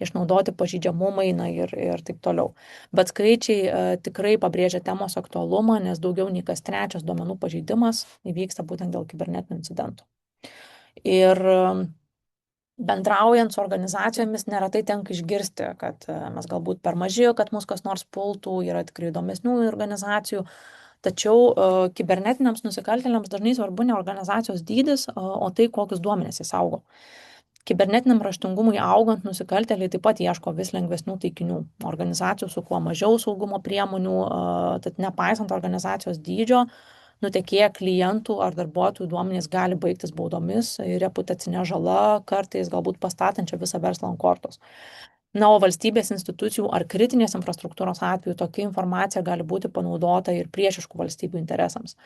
išnaudoti pažeidžiamumai ir taip toliau. Bet skaičiai tikrai pabrėžia temos aktualumą, nes daugiau nei kas trečias duomenų pažeidimas įvyksta būtent dėl kibernetinių incidentų. Ir bendraujant su organizacijomis neretai tenka išgirsti, kad mes galbūt per maži, kad mus kas nors pultų, yra tikrai įdomesnių organizacijų. Tačiau kibernetiniams nusikaltėliams dažnai svarbu ne organizacijos dydis, o tai, kokius duomenis jis saugo. Kibernetiniam raštingumui augant nusikaltėliai taip pat ieško vis lengvesnių taikinių. Organizacijų su kuo mažiau saugumo priemonių, tad nepaisant organizacijos dydžio, nutekėję klientų ar darbuotojų duomenys gali baigtis baudomis ir reputacinė žala, kartais galbūt pastatančia visą verslą ant kortos. Na, o valstybės institucijų ar kritinės infrastruktūros atveju tokia informacija gali būti panaudota ir priešiškų valstybių interesams.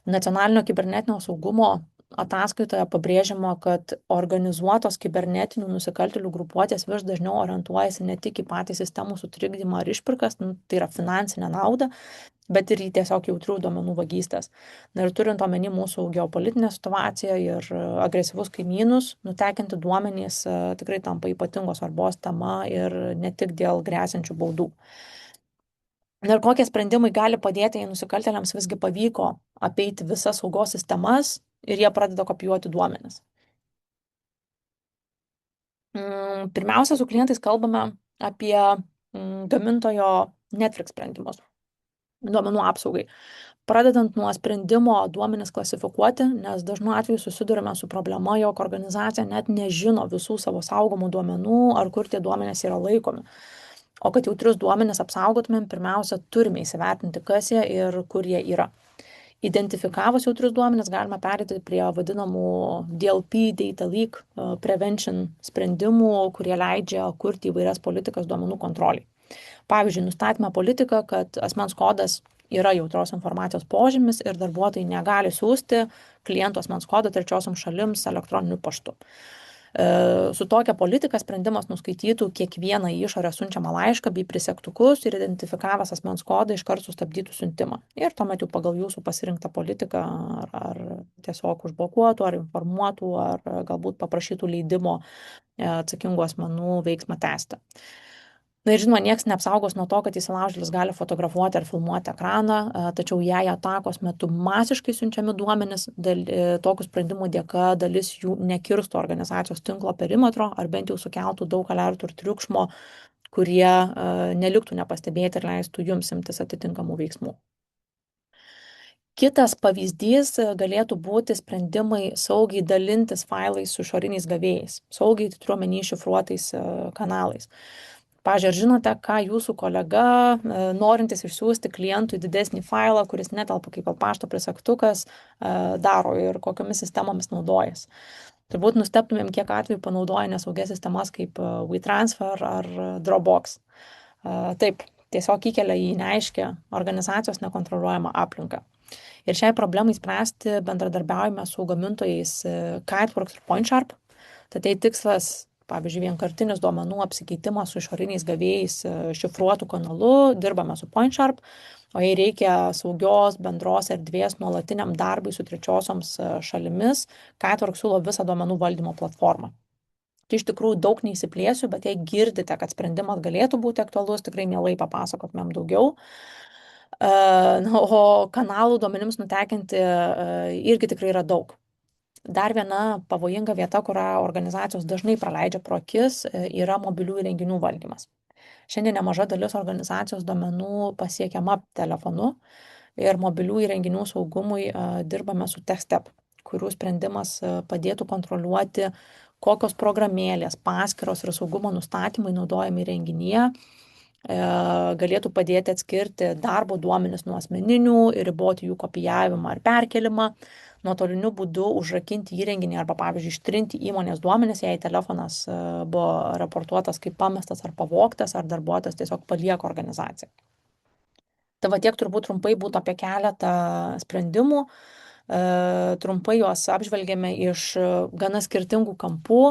Nacionalinio kibernetinio saugumo ataskaitoje pabrėžiama, kad organizuotos kibernetinių nusikaltėlių grupuotės vis dažniau orientuojasi ne tik į patį sistemų sutrikdymą ar išpirkas, tai yra finansinę naudą, bet ir į tiesiog jautrių duomenų vagystės. Na ir turint omeny mūsų geopolitinę situaciją ir agresyvus kaimynus, nutekinti duomenys tikrai tampa ypatingos svarbos tema ir ne tik dėl grėsiančių baudų. Na ir kokie sprendimai gali padėti, jei nusikaltėliams visgi pavyko apeiti visas saugos sistemas ir jie pradeda kopijuoti duomenis. Pirmiausia, su klientais kalbame apie gamintojo Netflix sprendimus duomenų apsaugai. pradedant nuo sprendimo duomenis klasifikuoti, nes dažnu atveju susidurime su problema, jog organizacija net nežino visų savo saugomų duomenų ar kur tie duomenys yra laikomi. O kad jautrius duomenis apsaugotumėm, pirmiausia, turime įsivertinti, kas jie ir kur jie yra. Identifikavus jautrius duomenis galime perėti prie vadinamų DLP, Data Leak Prevention sprendimų, kurie leidžia kurti įvairias politikas duomenų kontroliai. Pavyzdžiui, nustatėme politiką, kad asmens kodas yra jautrios informacijos požymis ir darbuotojai negali siųsti klientų asmens kodo trečiosiom šalims elektroniniu paštu. Su tokia politika sprendimas nuskaitytų kiekvieną išorę siunčiamą laišką bei prisegtukus ir identifikavęs asmens kodą iškart sustabdytų siuntimą. Ir tuomet jau pagal jūsų pasirinktą politiką ar tiesiog užblokuotų, ar informuotų, ar galbūt paprašytų leidimo atsakingų asmenų veiksmą tęsti. Na ir žinoma, nieks neapsaugos nuo to, kad įsilaužėlis gali fotografuoti ar filmuoti ekraną, tačiau jei atakos metu masiškai siunčiami duomenys, tokių sprendimų dėka dalis jų nekirstų organizacijos tinklo perimetro ar bent jau sukeltų daug alertų ir triukšmo, kurie neliktų nepastebėti ir leistų jums imtis atitinkamų veiksmų. Kitas pavyzdys galėtų būti sprendimai saugiai dalintis failais su išoriniais gavėjais, saugiai turiu omeny šifruotais kanalais. Pavyzdžiui, ar žinote, ką jūsų kolega, norintis išsiųsti klientui didesnį failą, kuris netelpa kaip pašto prisegtukas, daro ir kokiomis sistemomis naudojas? Turbūt nustebtumėm, kiek atvejų panaudoja nesaugias sistemas kaip WeTransfer ar Dropbox. Taip, tiesiog įkelia į neaiškę organizacijos nekontroliuojamą aplinką. Ir šiai problemai spręsti bendradarbiaujame su gamintojais Kiteworks ir PointSharp. Tad tai tikslas, pavyzdžiui, vienkartinis duomenų apsikeitimas su išoriniais gavėjais šifruotų kanalu, dirbame su PointSharp, o jei reikia saugios bendros erdvės nuolatiniam darbui su trečiosioms šalimis, Kiteworks siūlo visą duomenų valdymo platformą. Tai iš tikrųjų daug neįsiplėsiu, bet jei girdite, kad sprendimas galėtų būti aktualus, tikrai mielai papasakotumėm daugiau. O kanalų duomenims nutekinti irgi tikrai yra daug. Dar viena pavojinga vieta, kurią organizacijos dažnai praleidžia pro akis, yra mobilių įrenginių valdymas. Šiandien nemaža dalis organizacijos duomenų pasiekiama telefonu ir mobilių įrenginių saugumui dirbame su TechStep, kurių sprendimas padėtų kontroliuoti, kokios programėlės, paskyros ir saugumo nustatymai naudojami įrenginyje, galėtų padėti atskirti darbo duomenis nuo asmeninių ir riboti jų kopijavimą ar perkelimą, nuotoliniu būdu užrakinti įrenginį arba, pavyzdžiui, ištrinti įmonės duomenis, jei telefonas buvo raportuotas kaip pamestas ar pavogtas, ar darbuotojas tiesiog palieka organizaciją. Tai va tiek turbūt trumpai būtų apie keletą sprendimų. Trumpai juos apžvelgėme iš gana skirtingų kampų,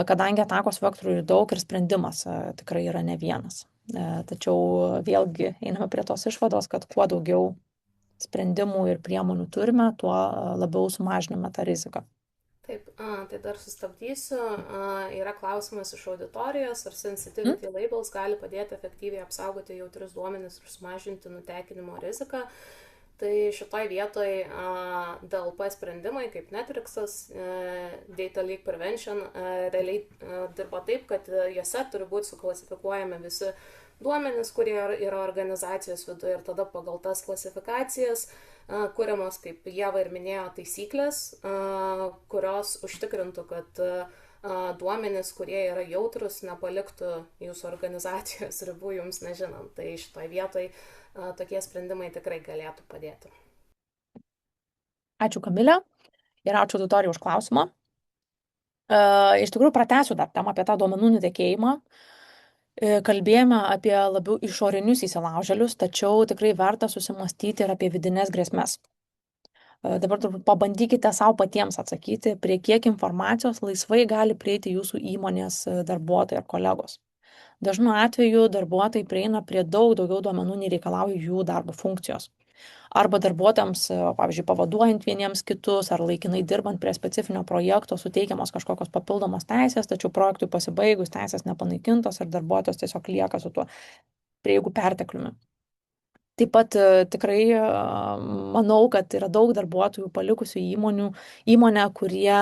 kadangi atakos vektorių yra daug ir sprendimas tikrai yra ne vienas. Tačiau vėlgi einame prie tos išvados, kad kuo daugiau sprendimų ir priemonių turime, tuo labiau sumažiname tą riziką. Taip, tai dar sustabdysiu. Yra klausimas iš auditorijos, ar sensitivity labels gali padėti efektyviai apsaugoti jautrius duomenis ir sumažinti nutekinimo riziką. Tai šitoj vietoj DLP sprendimai, kaip Netrixas, Data Leak Prevention, realiai dirba taip, kad juose turi būti suklasifikuojami visi duomenys, kurie yra organizacijos viduje, ir tada pagal tas klasifikacijas kuriamos, kaip Ieva ir minėjo, taisyklės, kurios užtikrintų, kad duomenys, kurie yra jautrus, nepaliktų jūsų organizacijos ribų jums nežinant. Tai šitoj vietoj tokie sprendimai tikrai galėtų padėti. Ačiū, Kamilė, ir ačiū auditorijai už klausimą. Iš tikrųjų, pratęsiu dar temą apie tą duomenų nutekėjimą. Kalbėjome apie labiau išorinius įsilaužėlius, tačiau tikrai verta susimastyti ir apie vidinės grėsmes. Dabar turbūt pabandykite savo patiems atsakyti, prie kiek informacijos laisvai gali prieiti jūsų įmonės darbuotojai ar kolegos. Dažnu atveju darbuotojai prieina prie daug daugiau duomenų, nei reikalauja jų darbo funkcijos. Arba darbuotojams, pavyzdžiui, pavaduojant vieniems kitus ar laikinai dirbant prie specifinio projekto, suteikiamos kažkokios papildomos teisės, tačiau projektui pasibaigus teisės nepanaikintos ir darbuotojas tiesiog lieka su tuo prieigų pertekliumi. Taip pat tikrai manau, kad yra daug darbuotojų palikusių įmonę, kurie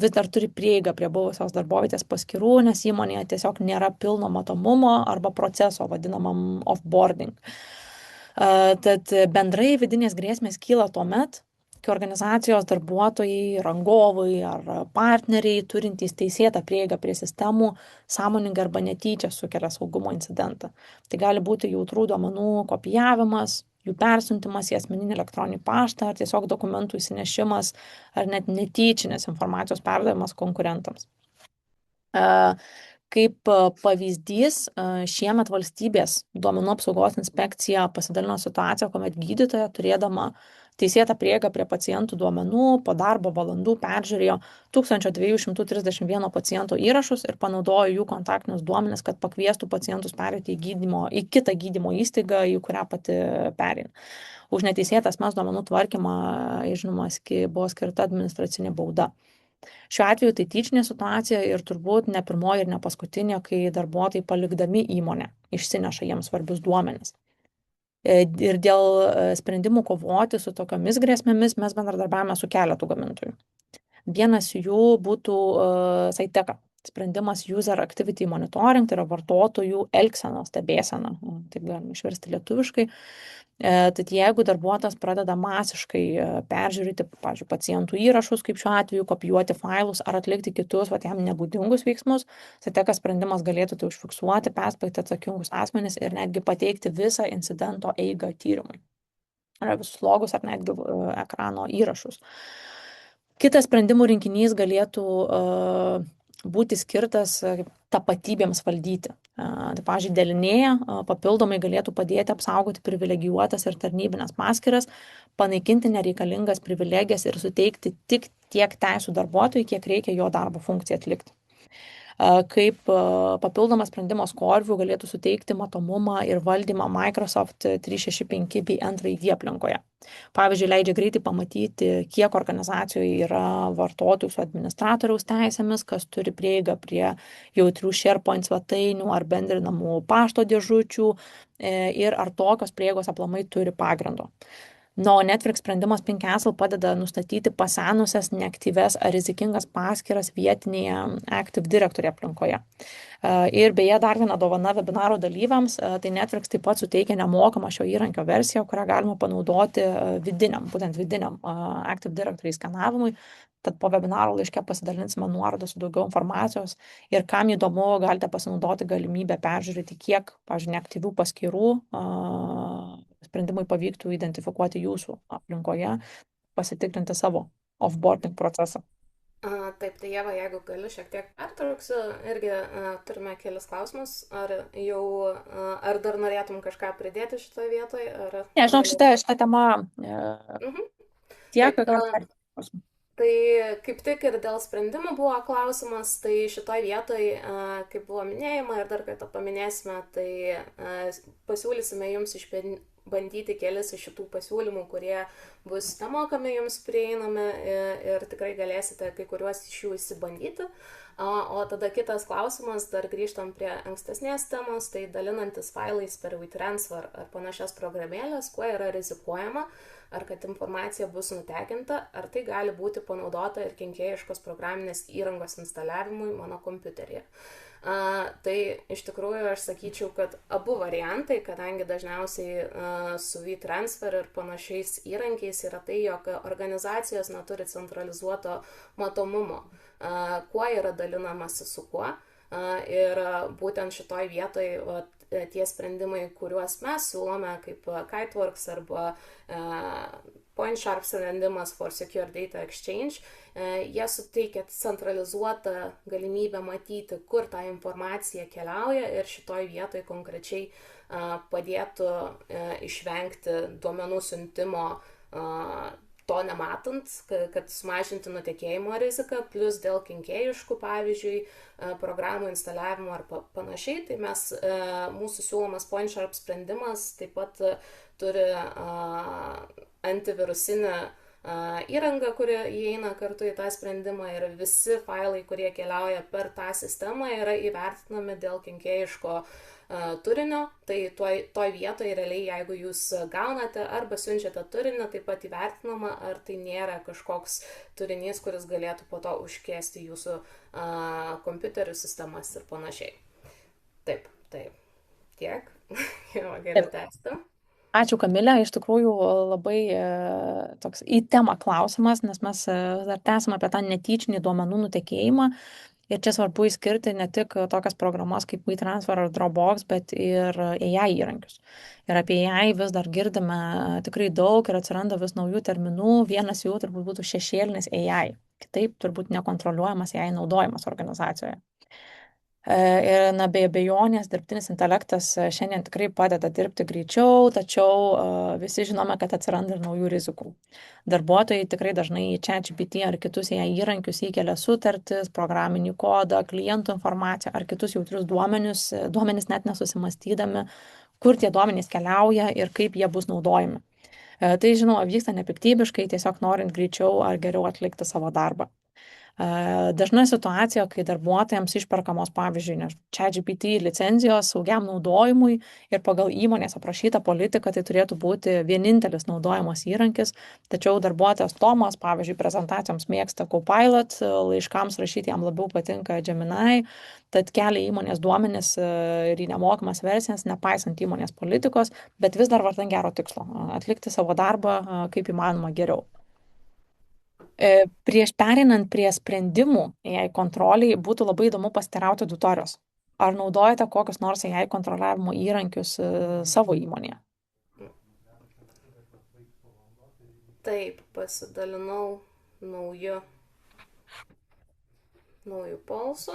vis dar turi prieigą prie buvusios darbovietės paskyrų, nes įmonėje tiesiog nėra pilno matomumo arba proceso vadinamam offboarding. Tad bendrai vidinės grėsmės kyla tuomet, kai organizacijos darbuotojai, rangovai ar partneriai turintys teisėtą prieigą prie sistemų sąmoningai arba netyčia sukelia saugumo incidentą. Tai gali būti jautrų duomenų kopijavimas, jų persiuntimas į asmeninį elektroninį paštą, ar tiesiog dokumentų įsinešimas, ar net netyčinis informacijos perdavimas konkurentams. Kaip pavyzdys, šiemet valstybės duomenų apsaugos inspekcija pasidalino situaciją, kuomet gydytoja, turėdama teisėtą prieigą prie pacientų duomenų, po darbo valandų peržiūrėjo 1231 paciento įrašus ir panaudojo jų kontaktinius duomenis, kad pakviestų pacientus pereiti į kitą gydymo įstaigą, į kurią pati pereina. Už neteisėtą asmens duomenų tvarkymą, žinoma, buvo skirta administracinė bauda. Šiuo atveju tai tyčinė situacija ir turbūt ne pirmoji ir ne paskutinė, kai darbuotojai palikdami įmonę išsineša jiems svarbius duomenis. Ir dėl sprendimų kovoti su tokiomis grėsmėmis mes bendradarbiavame su keletu gamintojų. Vienas jų būtų Saiteka. Sprendimas User Activity Monitoring, tai yra vartotojų elgsenos stebėsena, taip galima išversti lietuviškai. Tad jeigu darbuotojas pradeda masiškai peržiūrėti, pavyzdžiui, pacientų įrašus, kaip šiuo atveju, kopijuoti failus ar atlikti kitus jam nebūdingus veiksmus, Saiteka sprendimas galėtų tai užfiksuoti, perspėti atsakingus asmenis ir netgi pateikti visą incidento eigą tyrimui. Ar visus logus ar netgi ekrano įrašus. Kitas sprendimų rinkinys galėtų būti skirtas tapatybėms valdyti. Tai, pavyzdžiui, dėlinėje papildomai galėtų padėti apsaugoti privilegijuotas ir tarnybinės paskyras, panaikinti nereikalingas privilegijas ir suteikti tik tiek teisų darbuotojui, kiek reikia jo darbo funkciją atlikti. Kaip papildomas sprendimas Corview galėtų suteikti matomumą ir valdymą Microsoft 365 bei Entra-ID aplinkoje. Pavyzdžiui, leidžia greitai pamatyti, kiek organizacijoje yra vartotojų su administratoriaus teisėmis, kas turi prieigą prie jautrių SharePoint svetainių ar bendrinamų pašto dėžučių ir ar tokios prieigos aplamai turi pagrindo. Netflix sprendimas Pink Castle padeda nustatyti pasenusias, neaktyves ar rizikingas paskyras vietinėje Active Directory aplinkoje. Ir beje, dar viena dovana webinaro dalyviams, tai Netflix taip pat suteikia nemokamą šio įrankio versiją, kurią galima panaudoti būtent vidiniam Active Directory skanavimui. Tad po webinaro laiške pasidalinsime nuorodą su daugiau informacijos ir kam įdomu, galite pasinaudoti galimybę peržiūrėti, kiek, pavyzdžiui, neaktyvių paskyrų sprendimai pavyktų identifikuoti jūsų aplinkoje, pasitikrinti savo offboarding procesą. Taip, tai Ieva, jeigu galiu šiek tiek pertrauksiu, irgi turime kelis klausimus, ar dar norėtum kažką pridėti šitoje vietoje? Nežinau, šitą temą tiek, Tai kaip tik ir dėl sprendimų buvo klausimas, tai šitoje vietoje, kaip buvo minėjama ir dar kartą paminėsime, tai pasiūlysime jums išbandyti kelis iš šitų pasiūlymų, kurie bus nemokami jums prieinami ir tikrai galėsite kai kuriuos iš jų įsibandyti. O tada kitas klausimas, dar grįžtam prie ankstesnės temos, tai dalinantis failais per WeTransfer ar panašias programėlės, kuo yra rizikuojama, ar kad informacija bus nutekinta, ar tai gali būti panaudota ir kenkėjiškos programinės įrangos instaliavimui mano kompiuteryje. Tai iš tikrųjų aš sakyčiau, kad abu variantai, kadangi dažniausiai su WeTransfer ir panašiais įrankiais yra tai, jog organizacijos neturi centralizuoto matomumo, kuo yra dalinamasi su kuo. Ir būtent šitoj vietoj tie sprendimai, kuriuos mes siūlome, kaip Kiteworks arba PointSharp sprendimas for Secure Data Exchange, jie suteikia centralizuotą galimybę matyti, kur ta informacija keliauja ir šitoj vietoj konkrečiai padėtų išvengti duomenų siuntimo to nematant, kad sumažinti nutekėjimo riziką, plus dėl kenkėjiškų, pavyzdžiui, programų instaliavimo ar panašiai, tai mūsų siūlomas PointSharp sprendimas taip pat turi antivirusinę įrangą, kuri įeina kartu į tą sprendimą ir visi failai, kurie keliauja per tą sistemą, yra įvertinami dėl kenkėjiško turinio, tai toj vietoje realiai, jeigu jūs gaunate arba siunčiate turinį, taip pat įvertinama, ar tai nėra kažkoks turinys, kuris galėtų po to užkėsti jūsų kompiuterių sistemas ir panašiai. Taip, tiek. Jau galiu tęsti. Ačiū, Kamilė. Iš tikrųjų labai toks į temą klausimas, nes mes dar tęsime apie tą netyčinį duomenų nutekėjimą. Ir čia svarbu įskirti ne tik tokias programas kaip WeTransfer ar Dropbox, bet ir AI įrankius. Ir apie AI vis dar girdime tikrai daug ir atsiranda vis naujų terminų. Vienas jų turbūt būtų šešėlinis AI. Kitaip turbūt nekontroliuojamas AI naudojimas organizacijoje. Ir na, be abejonės, dirbtinis intelektas šiandien tikrai padeda dirbti greičiau, tačiau visi žinome, kad atsiranda ir naujų rizikų. Darbuotojai tikrai dažnai į ChatGPT ar kitus AI įrankius įkelia sutartis, programinį kodą, klientų informaciją ar kitus jautrius duomenis net nesusimastydami, kur tie duomenys keliauja ir kaip jie bus naudojami. Tai, žinoma, vyksta nepiktybiškai, tiesiog norint greičiau ar geriau atlikti savo darbą. Dažna situacija, kai darbuotojams išperkamos, pavyzdžiui, ChatGPT licenzijos saugiam naudojimui ir pagal įmonės aprašytą politiką tai turėtų būti vienintelis naudojamas įrankis, tačiau darbuotojas Tomas, pavyzdžiui, prezentacijoms mėgsta Copilot, laiškams rašyti jam labiau patinka Gemini, tad kelia įmonės duomenis ir į nemokamas versijas, nepaisant įmonės politikos, bet vis dar vardan gero tikslo - atlikti savo darbą kaip įmanoma geriau. Prieš pereinant prie sprendimų AI kontroliai, būtų labai įdomu pasiteirauti auditorijos. Ar naudojate kokius nors AI kontroliavimo įrankius savo įmonėje? Taip, pasidalinau nauju polsu.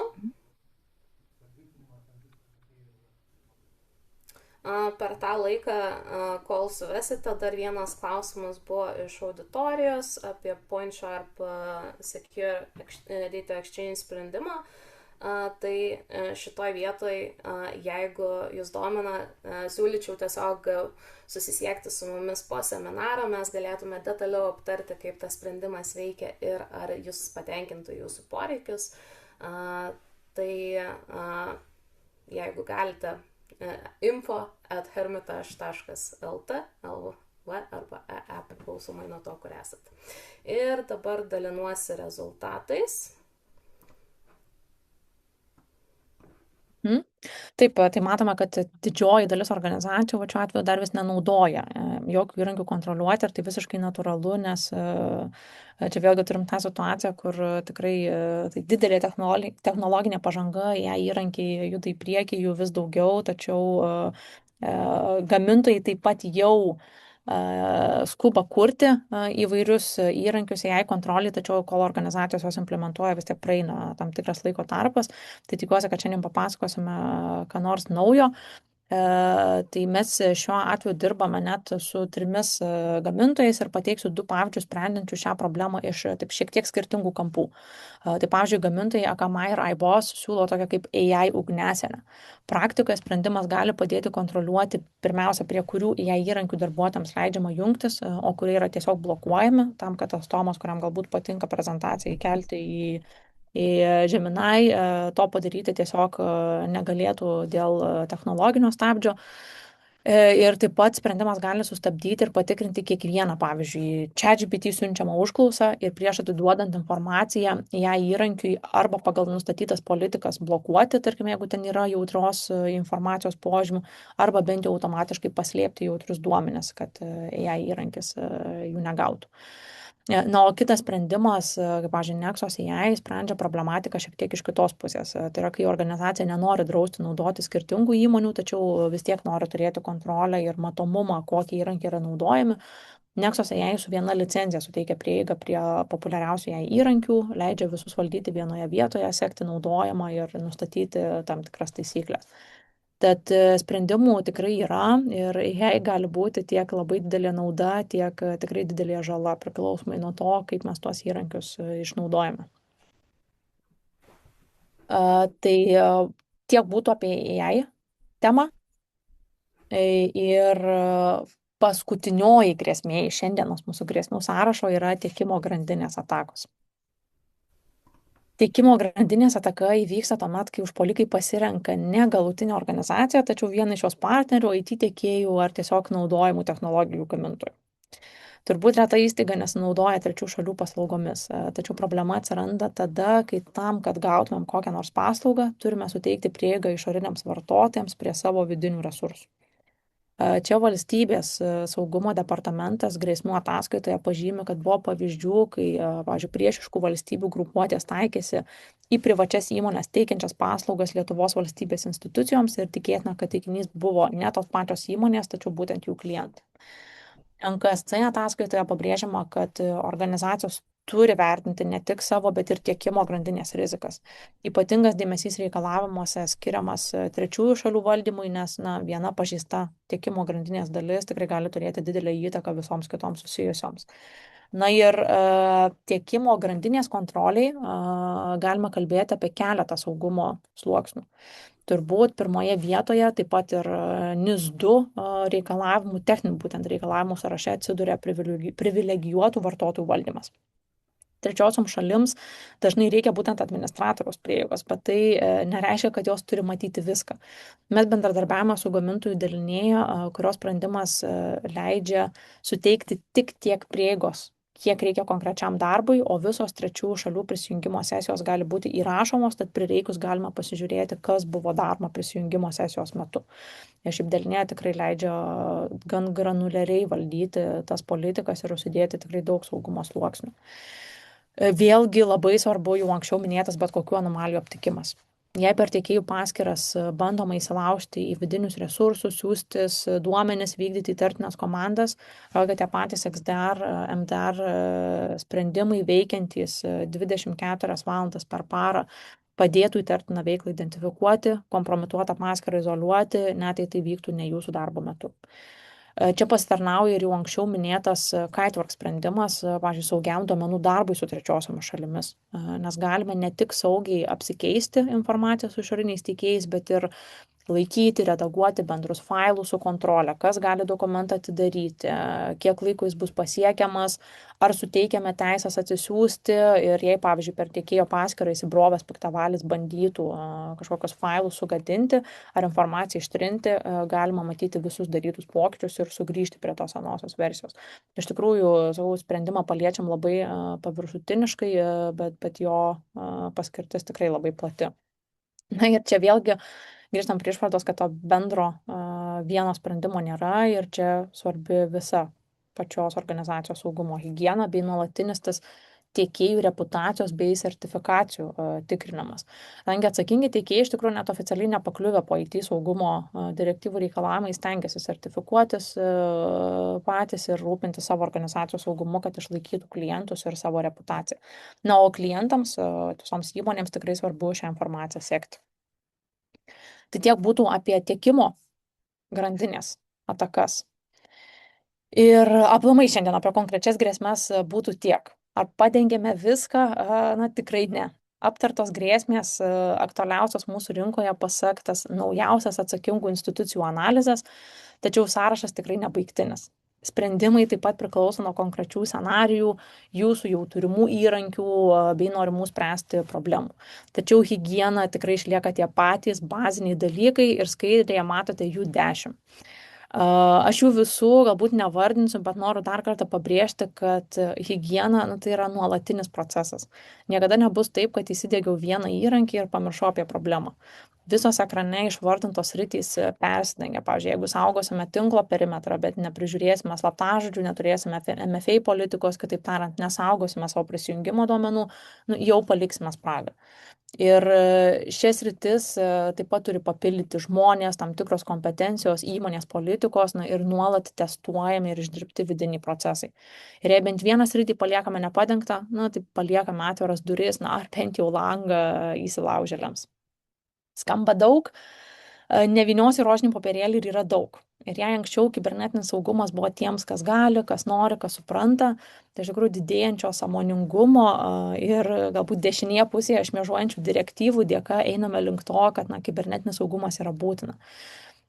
Per tą laiką, kol suvesite, dar vienas klausimas buvo iš auditorijos apie PointSharp Secure Data Exchange sprendimą. Tai šitoj vietoj, jeigu jūs domina, siūlyčiau tiesiog susisiekti su mumis po seminaro, mes galėtume detaliau aptarti, kaip tas sprendimas veikia ir ar jūs patenkintų jūsų poreikius. Tai jeigu galite, info@hermitage.lt arba priklausomai nuo to, kur esat. Ir dabar dalinuosi rezultatais. Taip, tai matome, kad didžioji dalis organizacijų šiuo atveju dar vis nenaudoja jokių įrankių kontroliuoti ir tai visiškai natūralu, nes čia vėlgi turim tą situaciją, kur tikrai tai didelė technologinė pažanga, ją įrankiai juda į priekį, jų vis daugiau, tačiau gamintojai taip pat jau skuba kurti įvairius įrankius AI kontroliai, tačiau kol organizacijos jos implementuoja, vis tiek praeina tam tikras laiko tarpas. Tai tikiuosi, kad šiandien papasakosime ką nors naujo. Tai mes šiuo atveju dirbame net su 3 gamintojais ir pateiksiu 2 pavyzdžius sprendžiančių šią problemą iš taip šiek tiek skirtingų kampų. Tai pavyzdžiui, gamintojai Akamai ir iBoss siūlo tokią kaip AI ugniasienę. Praktikoje sprendimas gali padėti kontroliuoti pirmiausia, prie kurių AI įrankių darbuotojams leidžiama jungtis, o kurie yra tiesiog blokuojami, tam, kad tas Tomas, kuriam galbūt patinka prezentaciją, įkelti į Gemini, to padaryti tiesiog negalėtų dėl technologinio stabdžio. Ir taip pat sprendimas gali sustabdyti ir patikrinti kiekvieną, pavyzdžiui, ChatGPT siunčiamą užklausą ir prieš atiduodant informaciją ją įrankiui arba pagal nustatytas politikas blokuoti, tarkim, jeigu ten yra jautrios informacijos požymių, arba bent jau automatiškai paslėpti jautrius duomenis, kad ją įrankis jų negautų. Na, o kitas sprendimas, kaip, pavyzdžiui, Nexus AI sprendžia problematiką šiek tiek iš kitos pusės. Tai yra, kai organizacija nenori drausti naudoti skirtingų įmonių, tačiau vis tiek nori turėti kontrolę ir matomumą, kokie įrankiai yra naudojami. Nexus AI su viena licenzija suteikia prieigą prie populiariausių AI įrankių, leidžia visus valdyti vienoje vietoje, sekti naudojimą ir nustatyti tam tikras taisyklės. Tad sprendimų tikrai yra ir jai gali būti tiek labai didelė nauda, tiek tikrai didelė žala, priklausomai nuo to, kaip mes tuos įrankius išnaudojame. Tai tiek būtų apie AI temą. Ir paskutinioji grėsmė iš šiandienos mūsų grėsmių sąrašo yra tiekimo grandinės atakos. Tiekimo grandinės ataka įvyksta tuomet, kai užpuolikai pasirenka ne galutinę organizaciją, tačiau vieną iš jos partnerių, IT tiekėjų ar tiesiog naudojimų technologijų gamintojų. Turbūt reta įstaiga nesinaudoja trečių šalių paslaugomis, tačiau problema atsiranda tada, kai tam, kad gautumėm kokią nors paslaugą, turime suteikti prieigą išoriniams vartotojams prie savo vidinių resursų. Čia valstybės saugumo departamentas grėsmių ataskaitoje pažymi, kad buvo pavyzdžių, kai, pavyzdžiui, priešiškų valstybių grupuotės taikėsi į privačias įmonės teikiančias paslaugas Lietuvos valstybės institucijoms ir tikėtina, kad taikinys buvo ne tos pačios įmonės, tačiau būtent jų klientai. NKSC ataskaitoje pabrėžiama, kad organizacijos turi vertinti ne tik savo, bet ir tiekimo grandinės rizikas. Ypatingas dėmesys reikalavimuose skiriamas trečiųjų šalių valdymui, nes viena pažeista tiekimo grandinės dalis tikrai gali turėti didelę įtaką visoms kitoms susijusioms. Ir tiekimo grandinės kontroliai galima kalbėti apie keletą saugumo sluoksnių. Turbūt pirmoje vietoje taip pat ir NIS2 reikalavimų, techninių būtent reikalavimų sąraše atsiduria privilegijuotų vartotojų valdymas. Trečiosiom šalims dažnai reikia būtent administratoriaus prieigos, bet tai nereiškia, kad jos turi matyti viską. Mes bendradarbiavame su gamintojų dalinėje, kurios sprendimas leidžia suteikti tik tiek prieigos, kiek reikia konkrečiam darbui, o visos trečiųjų šalių prisijungimo sesijos gali būti įrašomos, tad prireikus galima pasižiūrėti, kas buvo daroma prisijungimo sesijos metu. Ir šiaip dalinė tikrai leidžia gan granuliariai valdyti tas politikas ir užsidėti tikrai daug saugumo sluoksnių. Vėlgi labai svarbu jau anksčiau minėtas bet kokių anomalijų aptikimas. Jei per tiekėjų paskyras bandoma įsilaužti į vidinius resursus, siūstis duomenis, vykdyti įtartinas komandas, vėlgi tie patys XDR, MDR sprendimai veikiantys 24 valandas per parą padėtų įtartiną veiklą identifikuoti, kompromituotą paskyrą izoliuoti, net jei tai vyktų ne jūsų darbo metu. Čia pasitarnauja ir jau anksčiau minėtas Kitework sprendimas, pavyzdžiui, saugiam duomenų darbui su trečiosiomis šalimis, nes galime ne tik saugiai apsikeisti informaciją su išoriniais teikėjais, bet ir laikyti, redaguoti bendrus failus su kontrolė, kas gali dokumentą atidaryti, kiek laiko jis bus pasiekiamas, ar suteikiame teisės atsisiųsti ir jei, pavyzdžiui, per tiekėjo paskyrą įsibrovęs piktavalis bandytų kažkokios failus sugadinti ar informaciją ištrinti, galima matyti visus darytus pokyčius ir sugrįžti prie tos senosios versijos. Iš tikrųjų, savo sprendimą paliečiam labai paviršutiniškai, bet jo paskirtis tikrai labai plati. Ir čia vėlgi grįžtam prie išvados, kad to bendro vieno sprendimo nėra ir čia svarbi visa pačios organizacijos saugumo higiena bei nuolatinis tas tiekėjų reputacijos bei sertifikacijų tikrinamas. Kadangi atsakingi tiekėjai iš tikrųjų net oficialiai nepakliuvę po IT saugumo direktyvų reikalavimais stengiasi sertifikuotis patys ir rūpinti savo organizacijos saugumu, kad išlaikytų klientus ir savo reputaciją. O klientams, visoms įmonėms tikrai svarbu šią informaciją sekti. Tai tiek būtų apie tiekimo grandinės atakas. Ir aplamai šiandien apie konkrečias grėsmes būtų tiek. Ar padengėme viską? Tikrai ne. Aptartos grėsmės aktualiausios mūsų rinkoje pasak tas naujausias atsakingų institucijų analizės, tačiau sąrašas tikrai nebaigtinis. Sprendimai taip pat priklauso nuo konkrečių scenarijų, jūsų jau turimų įrankių bei norimų spręsti problemų. Tačiau higiena tikrai išlieka tie patys baziniai dalykai ir skaidrėje matote jų 10. Aš jų visų galbūt nevardinsiu, bet noriu dar kartą pabrėžti, kad higiena tai yra nuolatinis procesas. Niekada nebus taip, kad įsidėgiau vieną įrankį ir pamiršau apie problemą. Visos ekrane išvardintos sritys persidengia. Pavyzdžiui, jeigu saugosime tinklo perimetrą, bet neprižiūrėsime slaptažodžių, neturėsime MFA politikos, kitaip tariant, nesaugosime savo prisijungimo duomenų, jau paliksime spragą. Ir šias sritis taip pat turi papildyti žmonės, tam tikros kompetencijos, įmonės politikos ir nuolat testuojami ir išdirbti vidiniai procesai. Ir jei bent vieną sritį paliekame nepadengtą, tai paliekame atviras duris, ar bent jau langą įsilaužėliams. Skamba daug, nevynios į rožinį popierėlį ir yra daug. Ir jei anksčiau kibernetinis saugumas buvo tiems, kas gali, kas nori, kas supranta, tai iš tikrųjų didėjančio sąmoningumo ir galbūt dešinėje pusėje šmėžuojančių direktyvų dėka einame link to, kad kibernetinis saugumas yra būtina.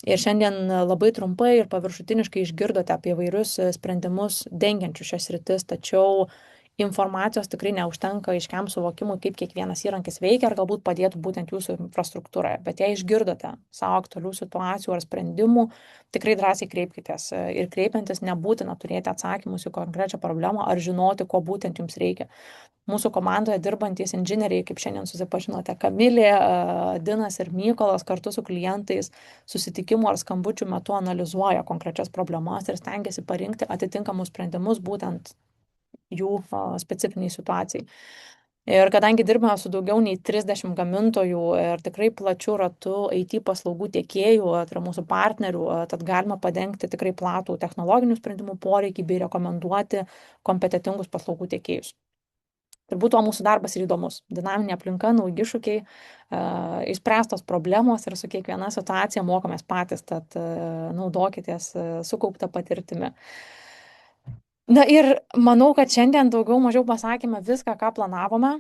Ir šiandien labai trumpai ir paviršutiniškai išgirdote apie vairius sprendimus dengiančius šias sritis, tačiau informacijos tikrai neužtenka aiškiam suvokimui, kaip kiekvienas įrankis veikia, ar galbūt padėtų būtent jūsų infrastruktūroje. Bet jei išgirdote savo aktualių situacijų ar sprendimų, tikrai drąsiai kreipkitės. Ir kreipiantis nebūtina turėti atsakymus į konkrečią problemą ar žinoti, ko būtent jums reikia. Mūsų komandoje dirbantys inžinieriai, kaip šiandien susipažinote, Kamilė, Dinas ir Mykolas kartu su klientais susitikimų ar skambučių metu analizuoja konkrečias problemas ir stengiasi parinkti atitinkamus sprendimus būtent jų specifiniai situacijai. Ir kadangi dirbame su daugiau nei 30 gamintojų ir tikrai plačiu ratu IT paslaugų tiekėjų, tai yra mūsų partnerių, tad galima padengti tikrai platų technologinių sprendimų poreikį bei rekomenduoti kompetitingus paslaugų tiekėjus. Turbūt tuo mūsų darbas ir įdomus. Dinaminė aplinka, nauji iššūkiai, išspręstos problemos ir su kiekviena situacija mokomės patys, tad naudokitės sukauptą patirtimi. Na ir manau, kad šiandien daugiau mažiau pasakėme viską, ką planavome.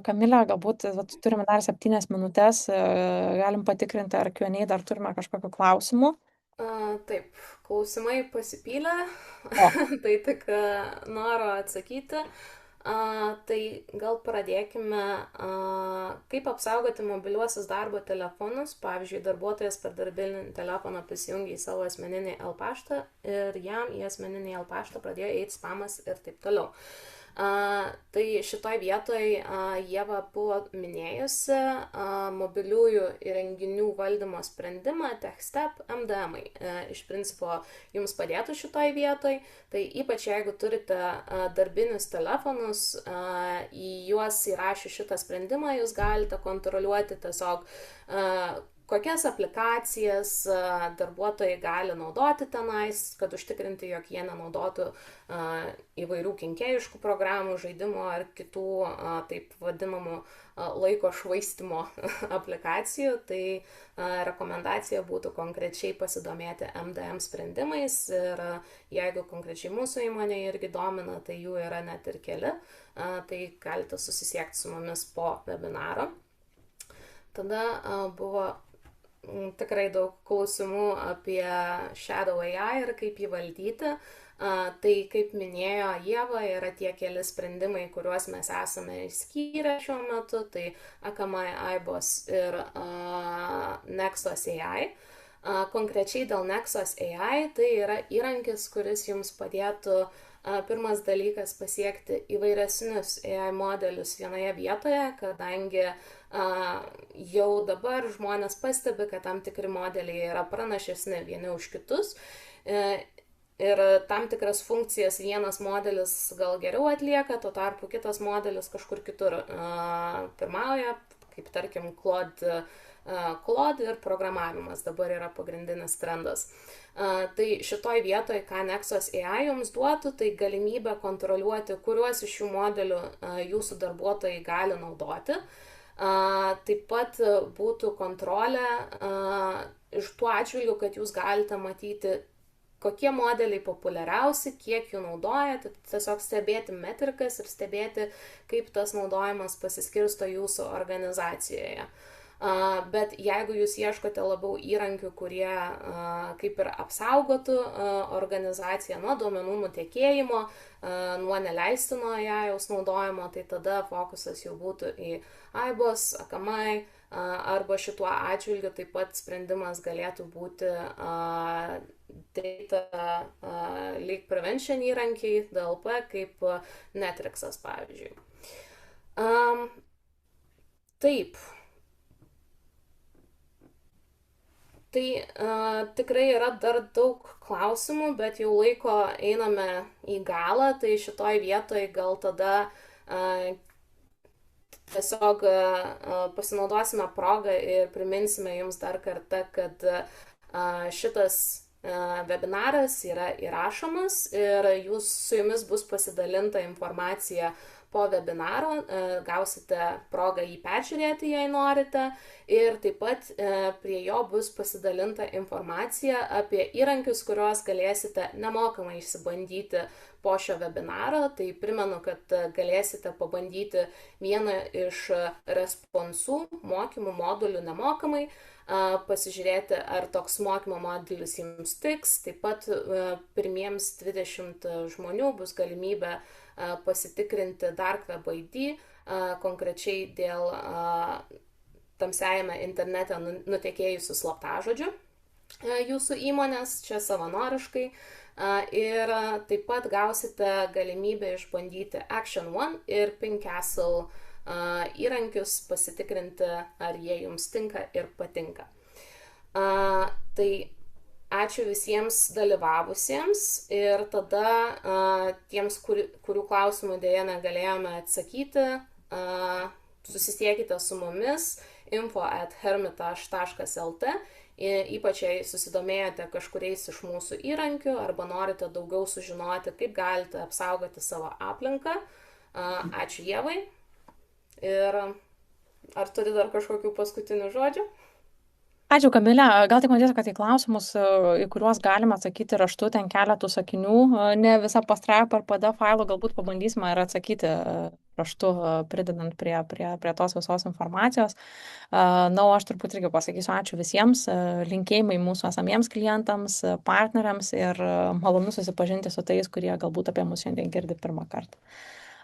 Kamilė, galbūt turime dar 7 minutės, galim patikrinti, ar Q&A dar turime kažkokių klausimų. Taip, klausimai pasipylė, O, tai tik noriu atsakyti. Tai gal pradėkime, kaip apsaugoti mobiliuosius darbo telefonus. Pavyzdžiui, darbuotojas per darbinį telefoną prisijungia į savo asmeninį L-paštą ir jam į asmeninį L-paštą pradėjo eiti spamas ir taip toliau. Tai šitoj vietoj Ieva buvo minėjusi mobiliųjų įrenginių valdymo sprendimą TechStep MDM-ai. Iš principo jums padėtų šitoj vietoj, tai ypač jeigu turite darbinius telefonus, į juos įrašę šitą sprendimą jūs galite kontroliuoti tiesiog kokias aplikacijas darbuotojai gali naudoti tenais, kad užtikrinti, jog jie nenaudotų įvairių kenkėjiškų programų, žaidimų ar kitų taip vadinamų laiko švaistimo aplikacijų. Tai rekomendacija būtų konkrečiai pasidomėti MDM sprendimais ir jeigu konkrečiai mūsų įmonė irgi domina, tai jų yra net ir keli, tai galite susisiekti su mumis po webinaro. Tada buvo tikrai daug klausimų apie Shadow AI ir kaip jį valdyti. Tai, kaip minėjo Ieva, yra tie keli sprendimai, kuriuos mes esame išskyrę šiuo metu, tai Akamai, iBoss ir Nexus AI. Konkrečiai dėl Nexus AI, tai yra įrankis, kuris jums padėtų pirmas dalykas pasiekti įvairesnius AI modelius vienoje vietoje, kadangi jau dabar žmonės pastebi, kad tam tikri modeliai yra pranašesni vieni už kitus ir tam tikras funkcijas vienas modelis gal geriau atlieka, tuo tarpu kitas modelis kažkur kitur pirmauja, kaip tarkim Claude ir programavimas dabar yra pagrindinis trendas. Tai šitoj vietoj, ką Nexus AI jums duotų, tai galimybę kontroliuoti, kuriuos iš šių modelių jūsų darbuotojai gali naudoti. Taip pat būtų kontrolė iš tų atžvilgių, kad jūs galite matyti, kokie modeliai populiariausi, kiek jų naudojate, tiesiog stebėti metrikas ir stebėti, kaip tas naudojimas pasiskirsto jūsų organizacijoje. Bet jeigu jūs ieškote labiau įrankių, kurie kaip ir apsaugotų organizaciją nuo duomenų nutekėjimo, nuo neleistino jaus naudojimo, tai tada fokusas jau būtų į iBoss, Akamai, arba šituo atžvilgiu taip pat sprendimas galėtų būti Data Leak Prevention įrankiai, DLP, kaip Netrixas, pavyzdžiui. Taip. Tai tikrai yra dar daug klausimų, bet jau laiko einame į galą, tai šitoj vietoj gal tada tiesiog pasinaudosime progą ir priminsime jums dar kartą, kad šitas webinaras yra įrašomas ir su jumis bus pasidalinta informacija po webinaro, gausite progą jį peržiūrėti, jei norite, ir taip pat prie jo bus pasidalinta informacija apie įrankius, kuriuos galėsite nemokamai išsibandyti po šio webinaro. Tai primenu, kad galėsite pabandyti vieną iš responsų mokymų modulių nemokamai, pasižiūrėti, ar toks mokymo modelis jums tiks. Taip pat pirmiems 20 žmonių bus galimybė pasitikrinti Dark Web ID, konkrečiai dėl tamsiajame internete nutekėjusių slaptažodžių jūsų įmonės, čia savanoriškai. Ir taip pat gausite galimybę išbandyti Action One ir Pink Castle įrankius, pasitikrinti, ar jie jums tinka ir patinka. Tai ačiū visiems dalyvavusiems ir tada tiems, kurių klausimų dėja negalėjome atsakyti, susisiekite su mumis info@hermitage.lt, ypač jei susidomėjote kažkuriais iš mūsų įrankių arba norite daugiau sužinoti, kaip galite apsaugoti savo aplinką. Ačiū Ievai. Ir ar turi dar kažkokių paskutinių žodžių? Ačiū, Kamilė. Gal tik matyti, kad į klausimus, į kuriuos galime atsakyti raštu, ten keletų sakinių, ne visą pastraipą ar PDF failų, galbūt pabandysime ir atsakyti raštu, pridedant prie tos visos informacijos. Na, o aš turbūt irgi pasakysiu ačiū visiems, linkėjimai mūsų esamiems klientams, partneriams ir malonu susipažinti su tais, kurie galbūt apie mus šiandien girdi pirmą kartą.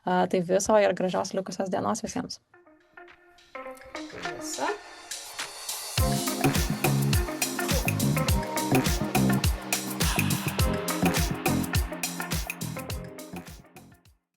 Tai viso ir gražios likusios dienos visiems. Viso.